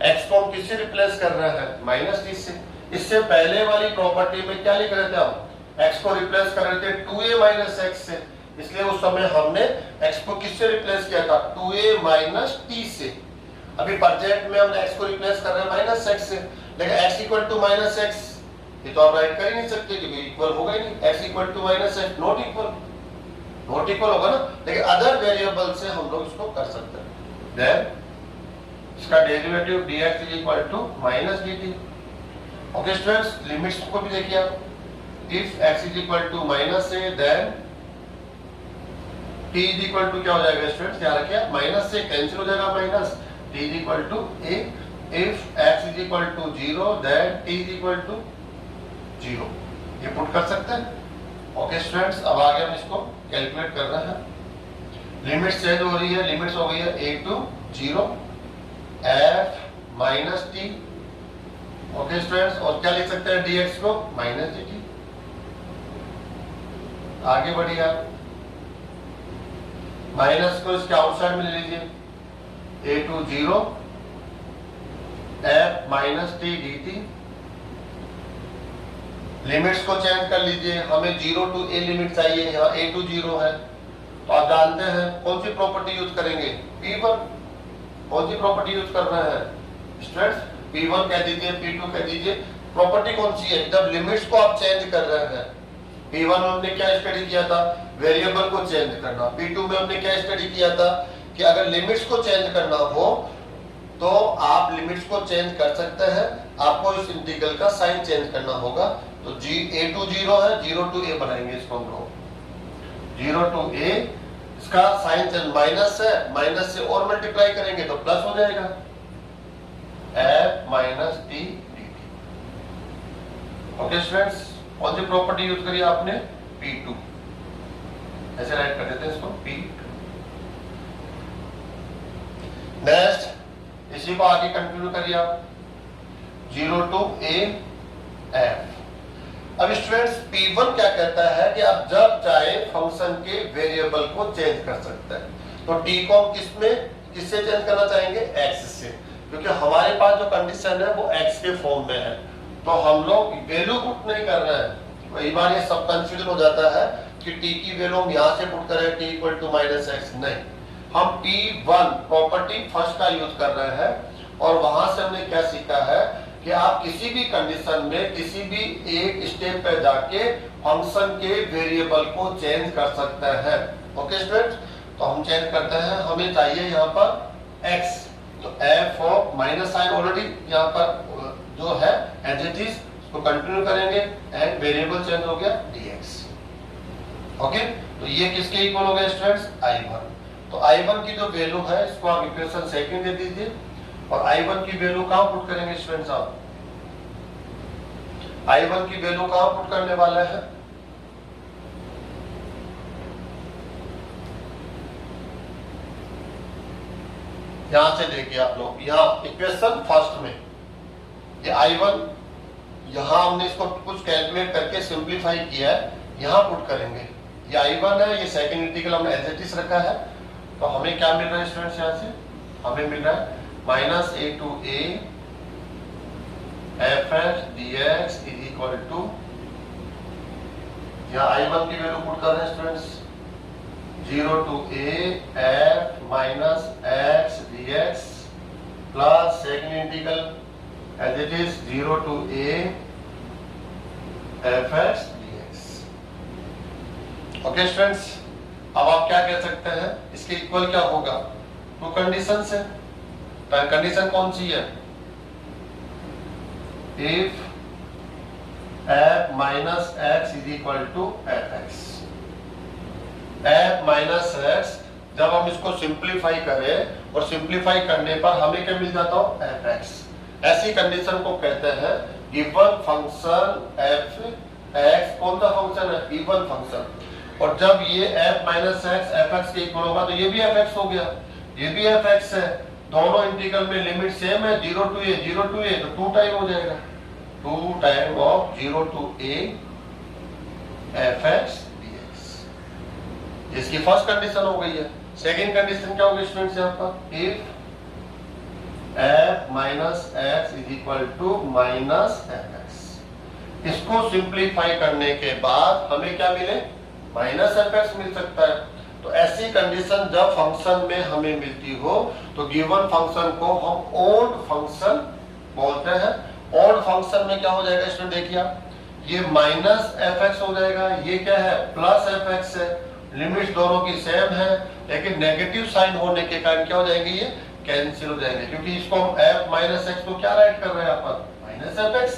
x को हम किससे रिप्लेस कर रहे हैं, माइनस टी से। इससे पहले वाली प्रॉपर्टी में क्या लिख रहे थे हम, x को रिप्लेस कर रहे थे 2a माइनस एक्स से, इसलिए उस समय हमने x को किससे रिप्लेस किया था, 2a माइनस टी से। अभी प्रोजेक्ट में हमने x को रिप्लेस कर रहे हैं माइनस एक्स से, लेकिन x equal to minus x ये तो आप राइट कर ही नहीं सकते क्योंकि इक्वल होगा ही नहीं, x equal to minus x not equal होगा ना, लेकिन अदर वेरिएबल से हम लोग इसको कर सकते हैं। देन इसका derivative dx is equal to minus dt। Okay students, limits को भी देखिए आप, if x is equal to minus a then t is equal to क्या हो जाएगा स्टूडेंट्स, याद रखिए माइनस से कैंसिल हो जाएगा minus, t is equal to a। If x is equal to 0 then t is equal to 0, ये put कर सकते हैं। ओके स्टूडेंट्स, अब आगे हम इसको कैलकुलेट कर रहे हैं। लिमिट चेंज हो रही है, लिमिट्स हो गई है a to 0 f minus t. Okay students, और क्या लिख सकते हैं dx को माइनस dt। आगे बढ़िए आप, माइनस को इसके आउटसाइड में ले लीजिए, a to 0 f minus t dt। Limits को चेंज कर लीजिए, हमें 0 टू a लिमिट चाहिए, यहाँ a टू 0 है, तो आप जानते हैं कौन सी प्रॉपर्टी यूज करेंगे, p1। कौन सी प्रॉपर्टी यूज कर रहे हैं स्टूडेंट्स, p1 कह दीजिए, p2 कह दीजिए। प्रॉपर्टी कौन सी है, जब लिमिट्स को आप चेंज कर रहे हैं, p1 में हमने क्या स्टडी किया था, वेरिएबल को चेंज करना। p2 में हमने क्या स्टडी किया था कि अगर लिमिट्स को चेंज करना हो तो आप लिमिट्स को चेंज कर सकते हैं, आपको इस इंटीग्रल का साइन चेंज करना होगा। तो a टू 0 है, 0 टू a बनाएंगे इसको हम लोग, 0 टू a, इसका साइन चेंज माइनस है, माइनस से और मल्टीप्लाई करेंगे तो प्लस हो जाएगा, f minus t dt। Okay students, कौन सी प्रॉपर्टी यूज करी आपने, p2, ऐसे राइट कर देते हैं इसको p2। नेक्स्ट इसी को आगे कंटिन्यू करिए आप, 0 टू a f। अब स्टूडेंट्स p1 क्या कहता है कि आप जब चाहे फंक्शन के वेरिएबल को चेंज कर सकते हैं। तो t को हम किससे चेंज करना चाहेंगे, x से, क्योंकि हमारे पास जो कंडीशन है वो x के फॉर्म में है, तो हम लोग वैल्यू पुट नहीं कर रहे हैं। कई बार ये सब कंफ्यूजन हो जाता है कि t की वैल्यू हम यहाँ से पुट करें t इक्वल टू माइनस एक्स, नहीं, हम p1 प्रॉपर्टी फर्स्ट का यूज कर रहे हैं। और वहां से हमने क्या सीखा है कि आप किसी भी कंडीशन में किसी भी एक स्टेप पे जाके फंक्शन के वेरिएबल को चेंज कर सकते हैं। ओके स्टूडेंट्स, तो हम चेंज करते हैं, हमें चाहिए यहाँ पर x, तो f of minus sine already यहाँ पर जो है एज इट इज, उसको कंटिन्यू करेंगे एंड वेरिएबल चेंज हो गया dx। ओके, तो ये किसके इक्वल हो गया स्टूडेंट्स, i1। तो i1 की जो वैल्यू है इसको आप इक्वेशन सेकंड दे दीजिए, और i1 की वैल्यू कहां पुट करेंगे स्टूडेंट्स, आप i1 की वैल्यू कहां पुट करने वाले हैं, यहां से देखिए आप लोग, यहाँ इक्वेशन फर्स्ट में ये i1, यहां हमने इसको कुछ कैलकुलेट करके सिंप्लीफाई किया है, यहां पुट करेंगे। ये i1 है, ये सेकंड इंटीग्रल हमने एज इट इज रखा है, तो हमें क्या मिल रहा है स्टूडेंट्स, यहाँ से हमें मिल रहा है minus a to a f dx is equal to, यहाँ i1 की वैल्यू पुट कर रहे हैं students, 0 to a f minus x dx plus second integral as it is 0 to a f dx। Okay students, अब आप क्या कह सकते हैं, इसके इक्वल क्या होगा, टू कंडीशन है। कंडीशन कौन सी है, if f minus x is equal to f x. F minus x, जब हम इसको सिंप्लीफाई करें और सिंप्लीफाई करने पर हमें क्या मिल जाता हो, एफ एक्स। ऐसी कंडीशन को कहते हैं गिवन फंक्शन एफ एक्स। कौन सा फंक्शन है, गिवन फंक्शन। और जब ये f minus x F x के इक्वल होगा तो ये भी एफ एक्स हो गया, ये भी एफ एक्स है, दोनों इंटीग्रल में लिमिट सेम है, 0 to a तो 2 टाइम हो जाएगा, 2 time of 0 to a fx dx। इसकी फर्स्ट कंडीशन हो गई है। सेकंड कंडीशन क्या होगी स्टूडेंट्स यहाँ पर, if f minus x is equal to minus fx। इसको सिंप्लीफाई करने के बाद हमें क्या मिले, माइनस fx मिल सकता है। तो ऐसी कंडीशन जब फंक्शन में हमें मिलती हो तो गिवन फंक्शन को हम ओड फंक्शन बोलते हैं। ओड फंक्शन में क्या हो जाएगा स्टूडेंट, देखिए आप, ये माइनस fx हो जाएगा, ये क्या है प्लस fx है। लिमिट्स दोनों की सेम है, लेकिन नेगेटिव साइन होने के कारण क्या हो जाएंगे, ये कैंसिल हो जाएंगे, क्योंकि इसको हम f माइनस एक्स को क्या राइट कर रहे हैं यहाँ पर, माइनस fx।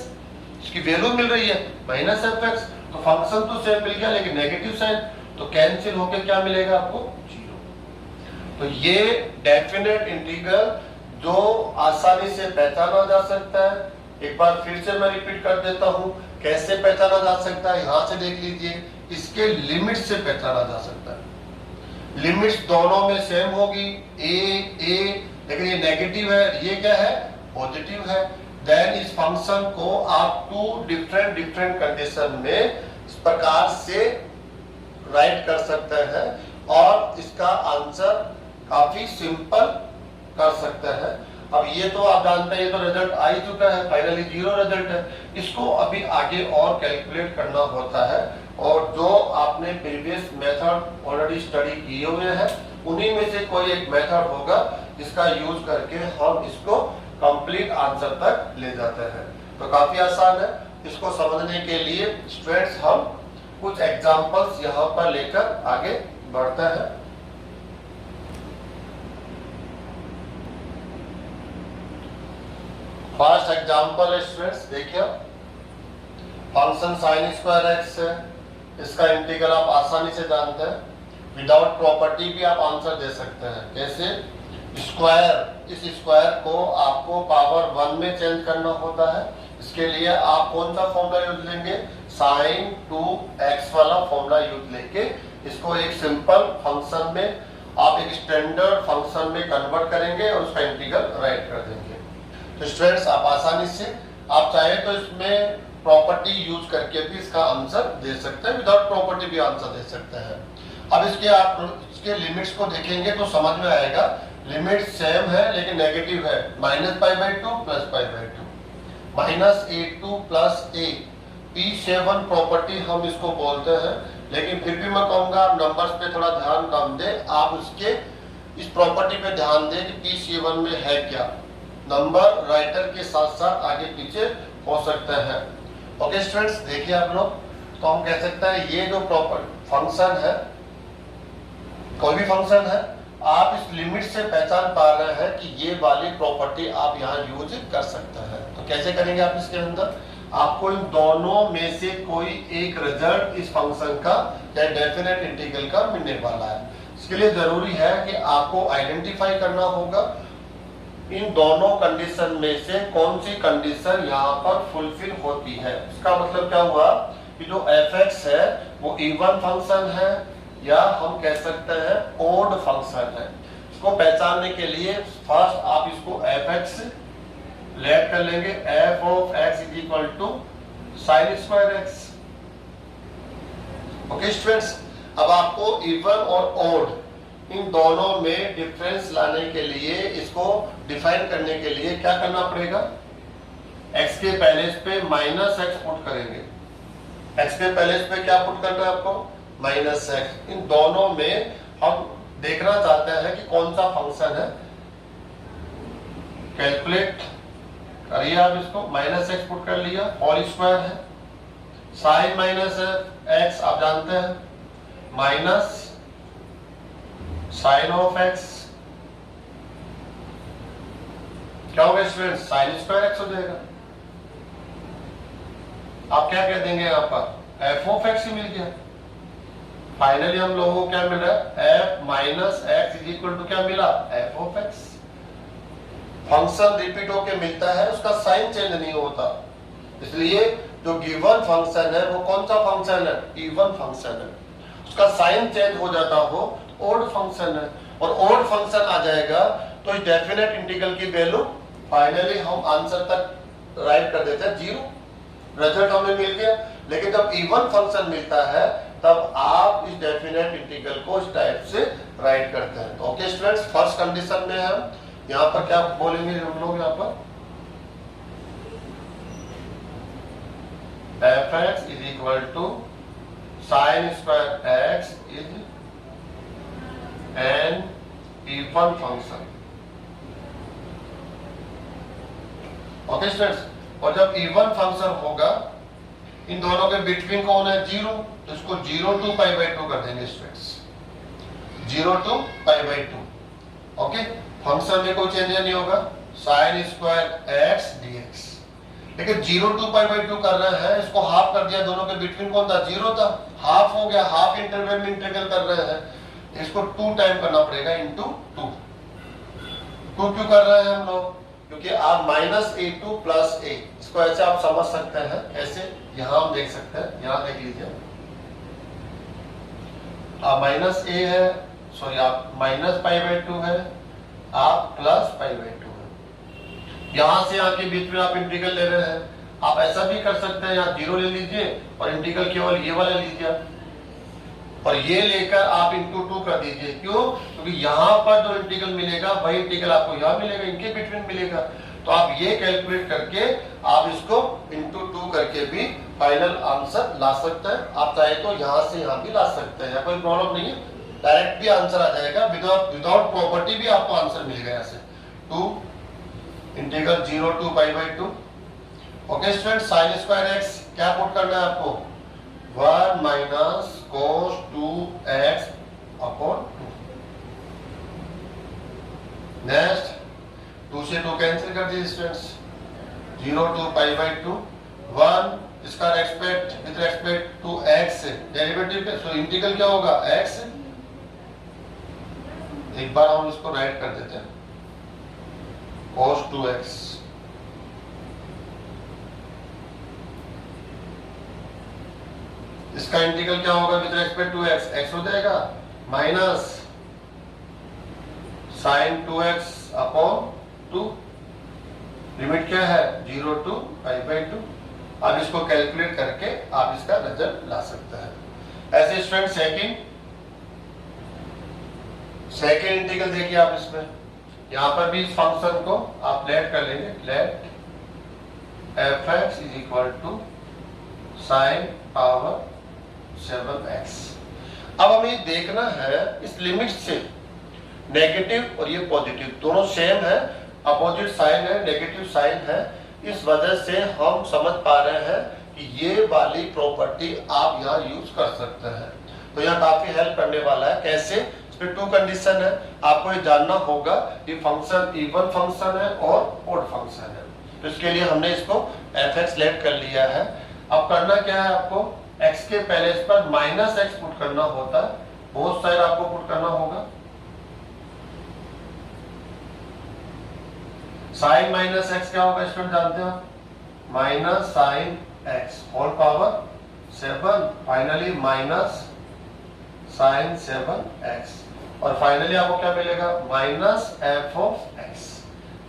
इसकी वैल्यू मिल रही है माइनस fx, तो फंक्शन तो सेम मिल गया लेकिन नेगेटिव साइन, तो कैंसिल होकर क्या मिलेगा आपको, 0। तो ये डेफिनेट इंटीग्रल जो आसानी से पहचाना जा सकता है। एक बार फिर से मैं रिपीट कर देता हूं, कैसे पहचाना जा सकता है, यहां से देख लीजिए, इसके लिमिट से पहचाना जा सकता है। लिमिट्स दोनों में सेम होगी, a लेकिन ये नेगेटिव है, ये क्या है पॉजिटिव है। देन इस फंक्शन को आप टू डिफरेंट कंडीशन में इस प्रकार से राइट कर सकते हैं और इसका आंसर काफी सिंपल कर सकते हैं। अब ये तो आप जानते हैं, ये तो रिजल्ट आ ही चुका है, फाइनली 0 रिजल्ट है। इसको अभी आगे और कैलकुलेट करना होता है, और जो आपने प्रीवियस मेथड ऑलरेडी स्टडी किए हुए हैं उन्हीं में से कोई एक मेथड होगा जिसका यूज करके हम इसको कंप्लीट आंसर तक ले जाते हैं। तो काफी आसान है। इसको समझने के लिए स्टूडेंट्स हम कुछ एग्जांपल्स यहाँ पर लेकर आगे बढ़ते हैं। फर्स्ट एग्जांपल है स्टूडेंट्स, देखिए फंक्शन साइन स्क्वायर एक्स है, इसका इंटीग्रल आप आसानी से जानते हैं, विदाउट प्रॉपर्टी भी आप आंसर दे सकते हैं। कैसे, स्क्वायर, इस स्क्वायर को आपको पावर 1 में चेंज करना होता है। इसके लिए आप कौन सा फॉर्मूला यूज लेंगे, साइन 2x वाला फॉर्मूला यूज लेके इसको एक सिंपल फंक्शन में आप एक स्टैंडर्ड फंक्शन में कन्वर्ट करेंगे और उसका इंटीग्रल राइट कर देंगे। तो स्टूडेंट्स आप आसानी से, आप चाहे तो इसमें प्रॉपर्टी यूज करके भी इसका आंसर दे सकते हैं, विदाउट प्रॉपर्टी भी आंसर दे सकते हैं। अब इसके लिमिट्स को देखेंगे तो समझ में आएगा, लिमिट सेम है लेकिन नेगेटिव है, -π/2 +π/2, -a2 + a, P7 प्रॉपर्टी हम इसको बोलते हैं। लेकिन फिर भी मैं कहूंगा आप नंबर्स पे थोड़ा ध्यान कम दें, आप उसके इस प्रॉपर्टी पे ध्यान दें कि P7 में है क्या। नंबर राइटर के साथ साथ आगे पीछे हो सकते हैं। ओके स्टूडेंट्स, देखिए आप लोग, तो हम कह सकते हैं ये जो प्रॉपर फंक्शन है, कोई भी फंक्शन है, आप इस लिमिट से पहचान पा रहे हैं कि ये वाली प्रॉपर्टी आप यहाँ यूज कर सकते हैं। तो कैसे करेंगे आप इसके अंदर, आपको इन दोनों में से कोई एक रिजल्ट इस फंक्शन का या डेफिनेट इंटीग्रल का मिलने वाला है। इसके लिए जरूरी है कि आपको आइडेंटिफाई करना होगा इन दोनों कंडीशन में से कौन सी कंडीशन यहाँ पर फुलफिल होती है। इसका मतलब क्या हुआ कि जो fx है वो इवन फंक्शन है या हम कह सकते हैं ओड फंक्शन है। इसको पहचानने के लिए फर्स्ट आप इसको fx लेट कर लेंगे, f(x) = sin square x। Okay students, अब आपको इवन और ओड इन दोनों में डिफरेंस लाने के लिए, इसको डिफाइन करने के लिए क्या करना पड़ेगा, x के पहले पे -x पुट करेंगे। x के पहले पे क्या पुट करना है आपको, -x। इन दोनों में हम देखना चाहते हैं कि कौन सा फंक्शन है। कैलकुलेट करिए आप इसको, -x पुट कर लिया, होल स्क्वायर है, साइन -x आप जानते हैं, माइनस साइन ऑफ x, क्या होगा स्टूडेंट, साइन स्क्वायर x हो जाएगा। आप क्या कह देंगे यहाँ पर, f(x) ही मिल गया। फाइनली हम लोगों को क्या मिल रहा है, f - x = क्या मिला, f(x)। फंक्शन रिपीट होके मिलता है, उसका साइन चेंज नहीं होता, इसलिए जो गिवन फंक्शन है वो कौन सा फंक्शन है, इवन फंक्शन है। उसका साइन चेंज हो जाता हो ओड फंक्शन है, और ओड फंक्शन आ जाएगा तो इस डेफिनेट इंटीग्रल की वैल्यू फाइनली हम आंसर तक राइट कर देते हैं 0। रिजल्ट हमें मिल गया। लेकिन जब इवन फंक्शन मिलता है तब आप इस डेफिनेट इंटीग्रल को इस टाइप से राइट करते हैं। तो ओके स्टूडेंट्स, फर्स्ट कंडीशन में हम यहाँ पर क्या बोलेंगे हम लोग, यहाँ पर fx is equal to sin square x is an even function। Okay students, और जब इवन फंक्शन होगा इन दोनों के बिटवीन कौन है 0, तो इसको 0 to π/2 कर देंगे स्टूडेंट्स, 0 to π/2। ओके, फंक्शन में कोई चेंज नहीं होगा, sin स्क्वायर x dx। लेकिन 0 to π/2 कर रहे हैं, इसको हाफ कर दिया, दोनों के बिटवीन कौन था 0 था, हाफ हो गया, हाफ इंटरवल में इंटीग्रल कर रहे हैं, इसको 2 टाइम करना पड़ेगा इंटू 2। 2 क्यों कर रहे हैं हम लोग, क्योंकि आप -a2 + a, इसको ऐसे आप समझ सकते हैं, ऐसे यहां हम देख सकते हैं, यहां देख लीजिए, आप -a है, सॉरी आप -π/2 है, आप +π/2 है। यहां से यहाँ के बीच में आप इंटीग्रल ले रहे हैं, आप ऐसा भी कर सकते हैं, यहाँ 0 ले लीजिए और इंटीग्रल केवल ये वाला लीजिए, और ये लेकर आप इंटू 2 कर दीजिए। क्यों, क्योंकि यहाँ पर जो इंटीग्रल मिलेगा वही इंटीग्रल आपको यहाँ मिलेगा, इनके बिटवीन मिलेगा। तो आप ये कैलकुलेट करके आप इसको इंटू 2 करके भी फाइनल आंसर ला सकते हैं। आप चाहे तो यहाँ से यहाँ भी ला सकते हैं, कोई प्रॉब्लम नहीं है, डायरेक्ट भी आंसर आ जाएगा, विदाउट प्रॉपर्टी भी आपको आंसर मिलेगा। यहाँ से 2 integral 0 to π/2। Okay student, sin square x क्या पुट करना है आपको, 1 - cos 2x/2। नेक्स्ट 2 से 2 कैंसिल कर दीजिए स्टूडेंट्स, 0 to π/2, 1 इसका respect with respect to x derivative का, सो इंटीग्रल क्या होगा x। एक बार हम इसको राइट कर देते हैं, cos 2x, इसका इंटीग्रल क्या होगा with respect to x, x हो जाएगा माइनस sin 2x/2, लिमिट क्या है 0 to π/2। अब इसको कैलकुलेट करके आप इसका रिजल्ट ला सकते हैं। ऐसे स्टूडेंट सेकेंड इंटीग्रल देखिए आप, इसमें यहाँ पर भी इस फंक्शन को आप लेट कर लेंगे, let fx is equal to sin power 7x। अब हमें देखना है इस लिमिट से नेगेटिव और ये पॉजिटिव दोनों सेम है, अपोजिट साइन है, नेगेटिव साइन है, इस वजह से हम समझ पा रहे हैं कि ये वाली प्रॉपर्टी आप यहाँ यूज कर सकते हैं। तो यह काफी हेल्प करने वाला है। कैसे, इसमें 2 कंडीशन है, आपको ये जानना होगा कि फंक्शन इवन फंक्शन है और ऑड फंक्शन है। तो इसके लिए हमने इसको fx लेट कर लिया है। अब करना क्या है, आपको x के पहले इस पर -x पुट करना होता है, बोथ साइड आपको पुट करना होगा। sin -x क्या होगा स्टूडेंट जानते हो, -sin x whole power 7, finally -sin 7x, और फाइनली आपको क्या मिलेगा -f(x).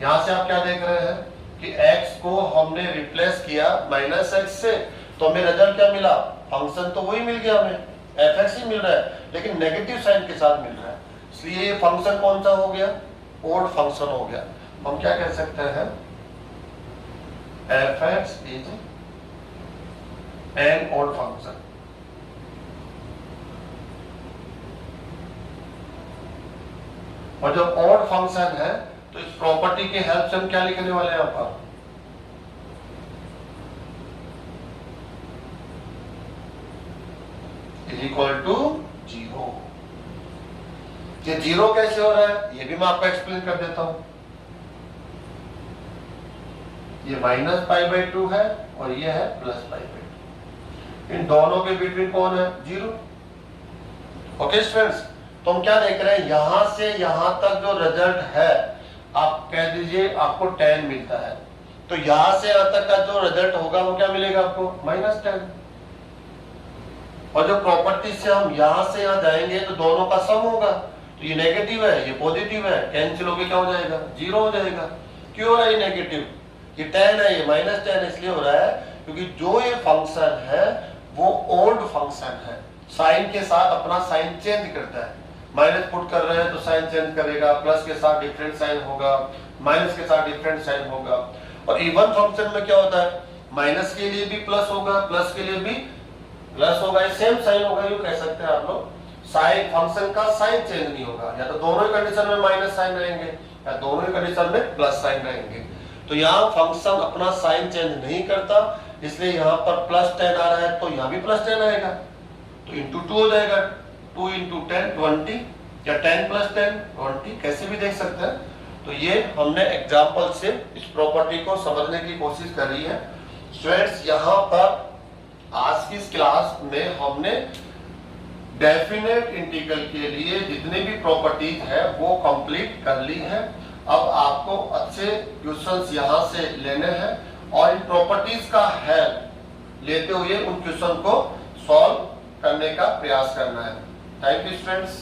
यहां से आप क्या देख रहे हैं कि x को हमने रिप्लेस किया -x से, तो हमें रिजल्ट क्या मिला, फंक्शन तो वही मिल गया, हमें fx ही मिल रहा है, लेकिन नेगेटिव साइन के साथ मिल रहा है, इसलिए ये फंक्शन कौन सा हो गया, ऑड फंक्शन हो गया। हम क्या कह सकते हैं, fx is an odd function। और जब ऑड फंक्शन है तो इस प्रॉपर्टी की हेल्प से हम क्या लिखने वाले हैं, यहाँ पर इज इक्वल टू 0। ये 0 कैसे हो रहा है, ये भी मैं आपको एक्सप्लेन कर देता हूं। ये -π/2 है और ये है +π/2, इन दोनों के बिटवीन कौन है 0। ओके स्टूडेंट्स, तो हम क्या देख रहे हैं, यहां से यहां तक जो रिजल्ट है, आप कह दीजिए आपको 10 मिलता है, तो यहां से यहां तक का जो रिजल्ट होगा वो क्या मिलेगा आपको -10। और जो प्रॉपर्टी से हम यहां से यहां जाएंगे तो दोनों का सम होगा, तो ये नेगेटिव है, ये पॉजिटिव है, कैंसिल होके क्या हो जाएगा, 0 हो जाएगा। क्यों हो रहा है ये नेगेटिव, ये 10 है, ये -10 इसलिए हो रहा है क्योंकि जो ये फंक्शन है वो ओल्ड फंक्शन है, साइन के साथ अपना साइन चेंज करता है। माइनस पुट कर रहे हैं तो साइन चेंज करेगा, प्लस के साथ डिफरेंट साइन होगा, माइनस के साथ डिफरेंट साइन होगा। और इवन फंक्शन में क्या होता है, माइनस के लिए भी प्लस होगा, प्लस के लिए भी प्लस होगा, ये सेम साइन होगा, यूं कह सकते हैं आप लोग। साइन फंक्शन का साइन चेंज नहीं होगा, या तो दोनों ही कंडीशन में माइनस साइन रहेंगे या दोनों ही कंडीशन में प्लस साइन रहेंगे। तो यहाँ फंक्शन अपना साइन चेंज नहीं करता, इसलिए यहाँ पर +10 आ रहा है तो यहाँ भी +10 आएगा, तो इंटू 2 हो जाएगा, 2 × 10 20 या 10 + 10 20, कैसे भी देख सकते हैं। तो ये हमने एग्जाम्पल से इस प्रॉपर्टी को समझने की कोशिश करी है। स्टूडेंट्स, यहाँ पर आज की इस क्लास में हमने डेफिनेट इंटीग्रल के लिए जितने भी प्रॉपर्टीज है वो कंप्लीट कर ली है। अब आपको अच्छे क्वेश्चंस यहाँ से लेने हैं और इन प्रॉपर्टीज का हेल्प लेते हुए उन क्वेश्चन को सॉल्व करने का प्रयास करना है। Thank you students.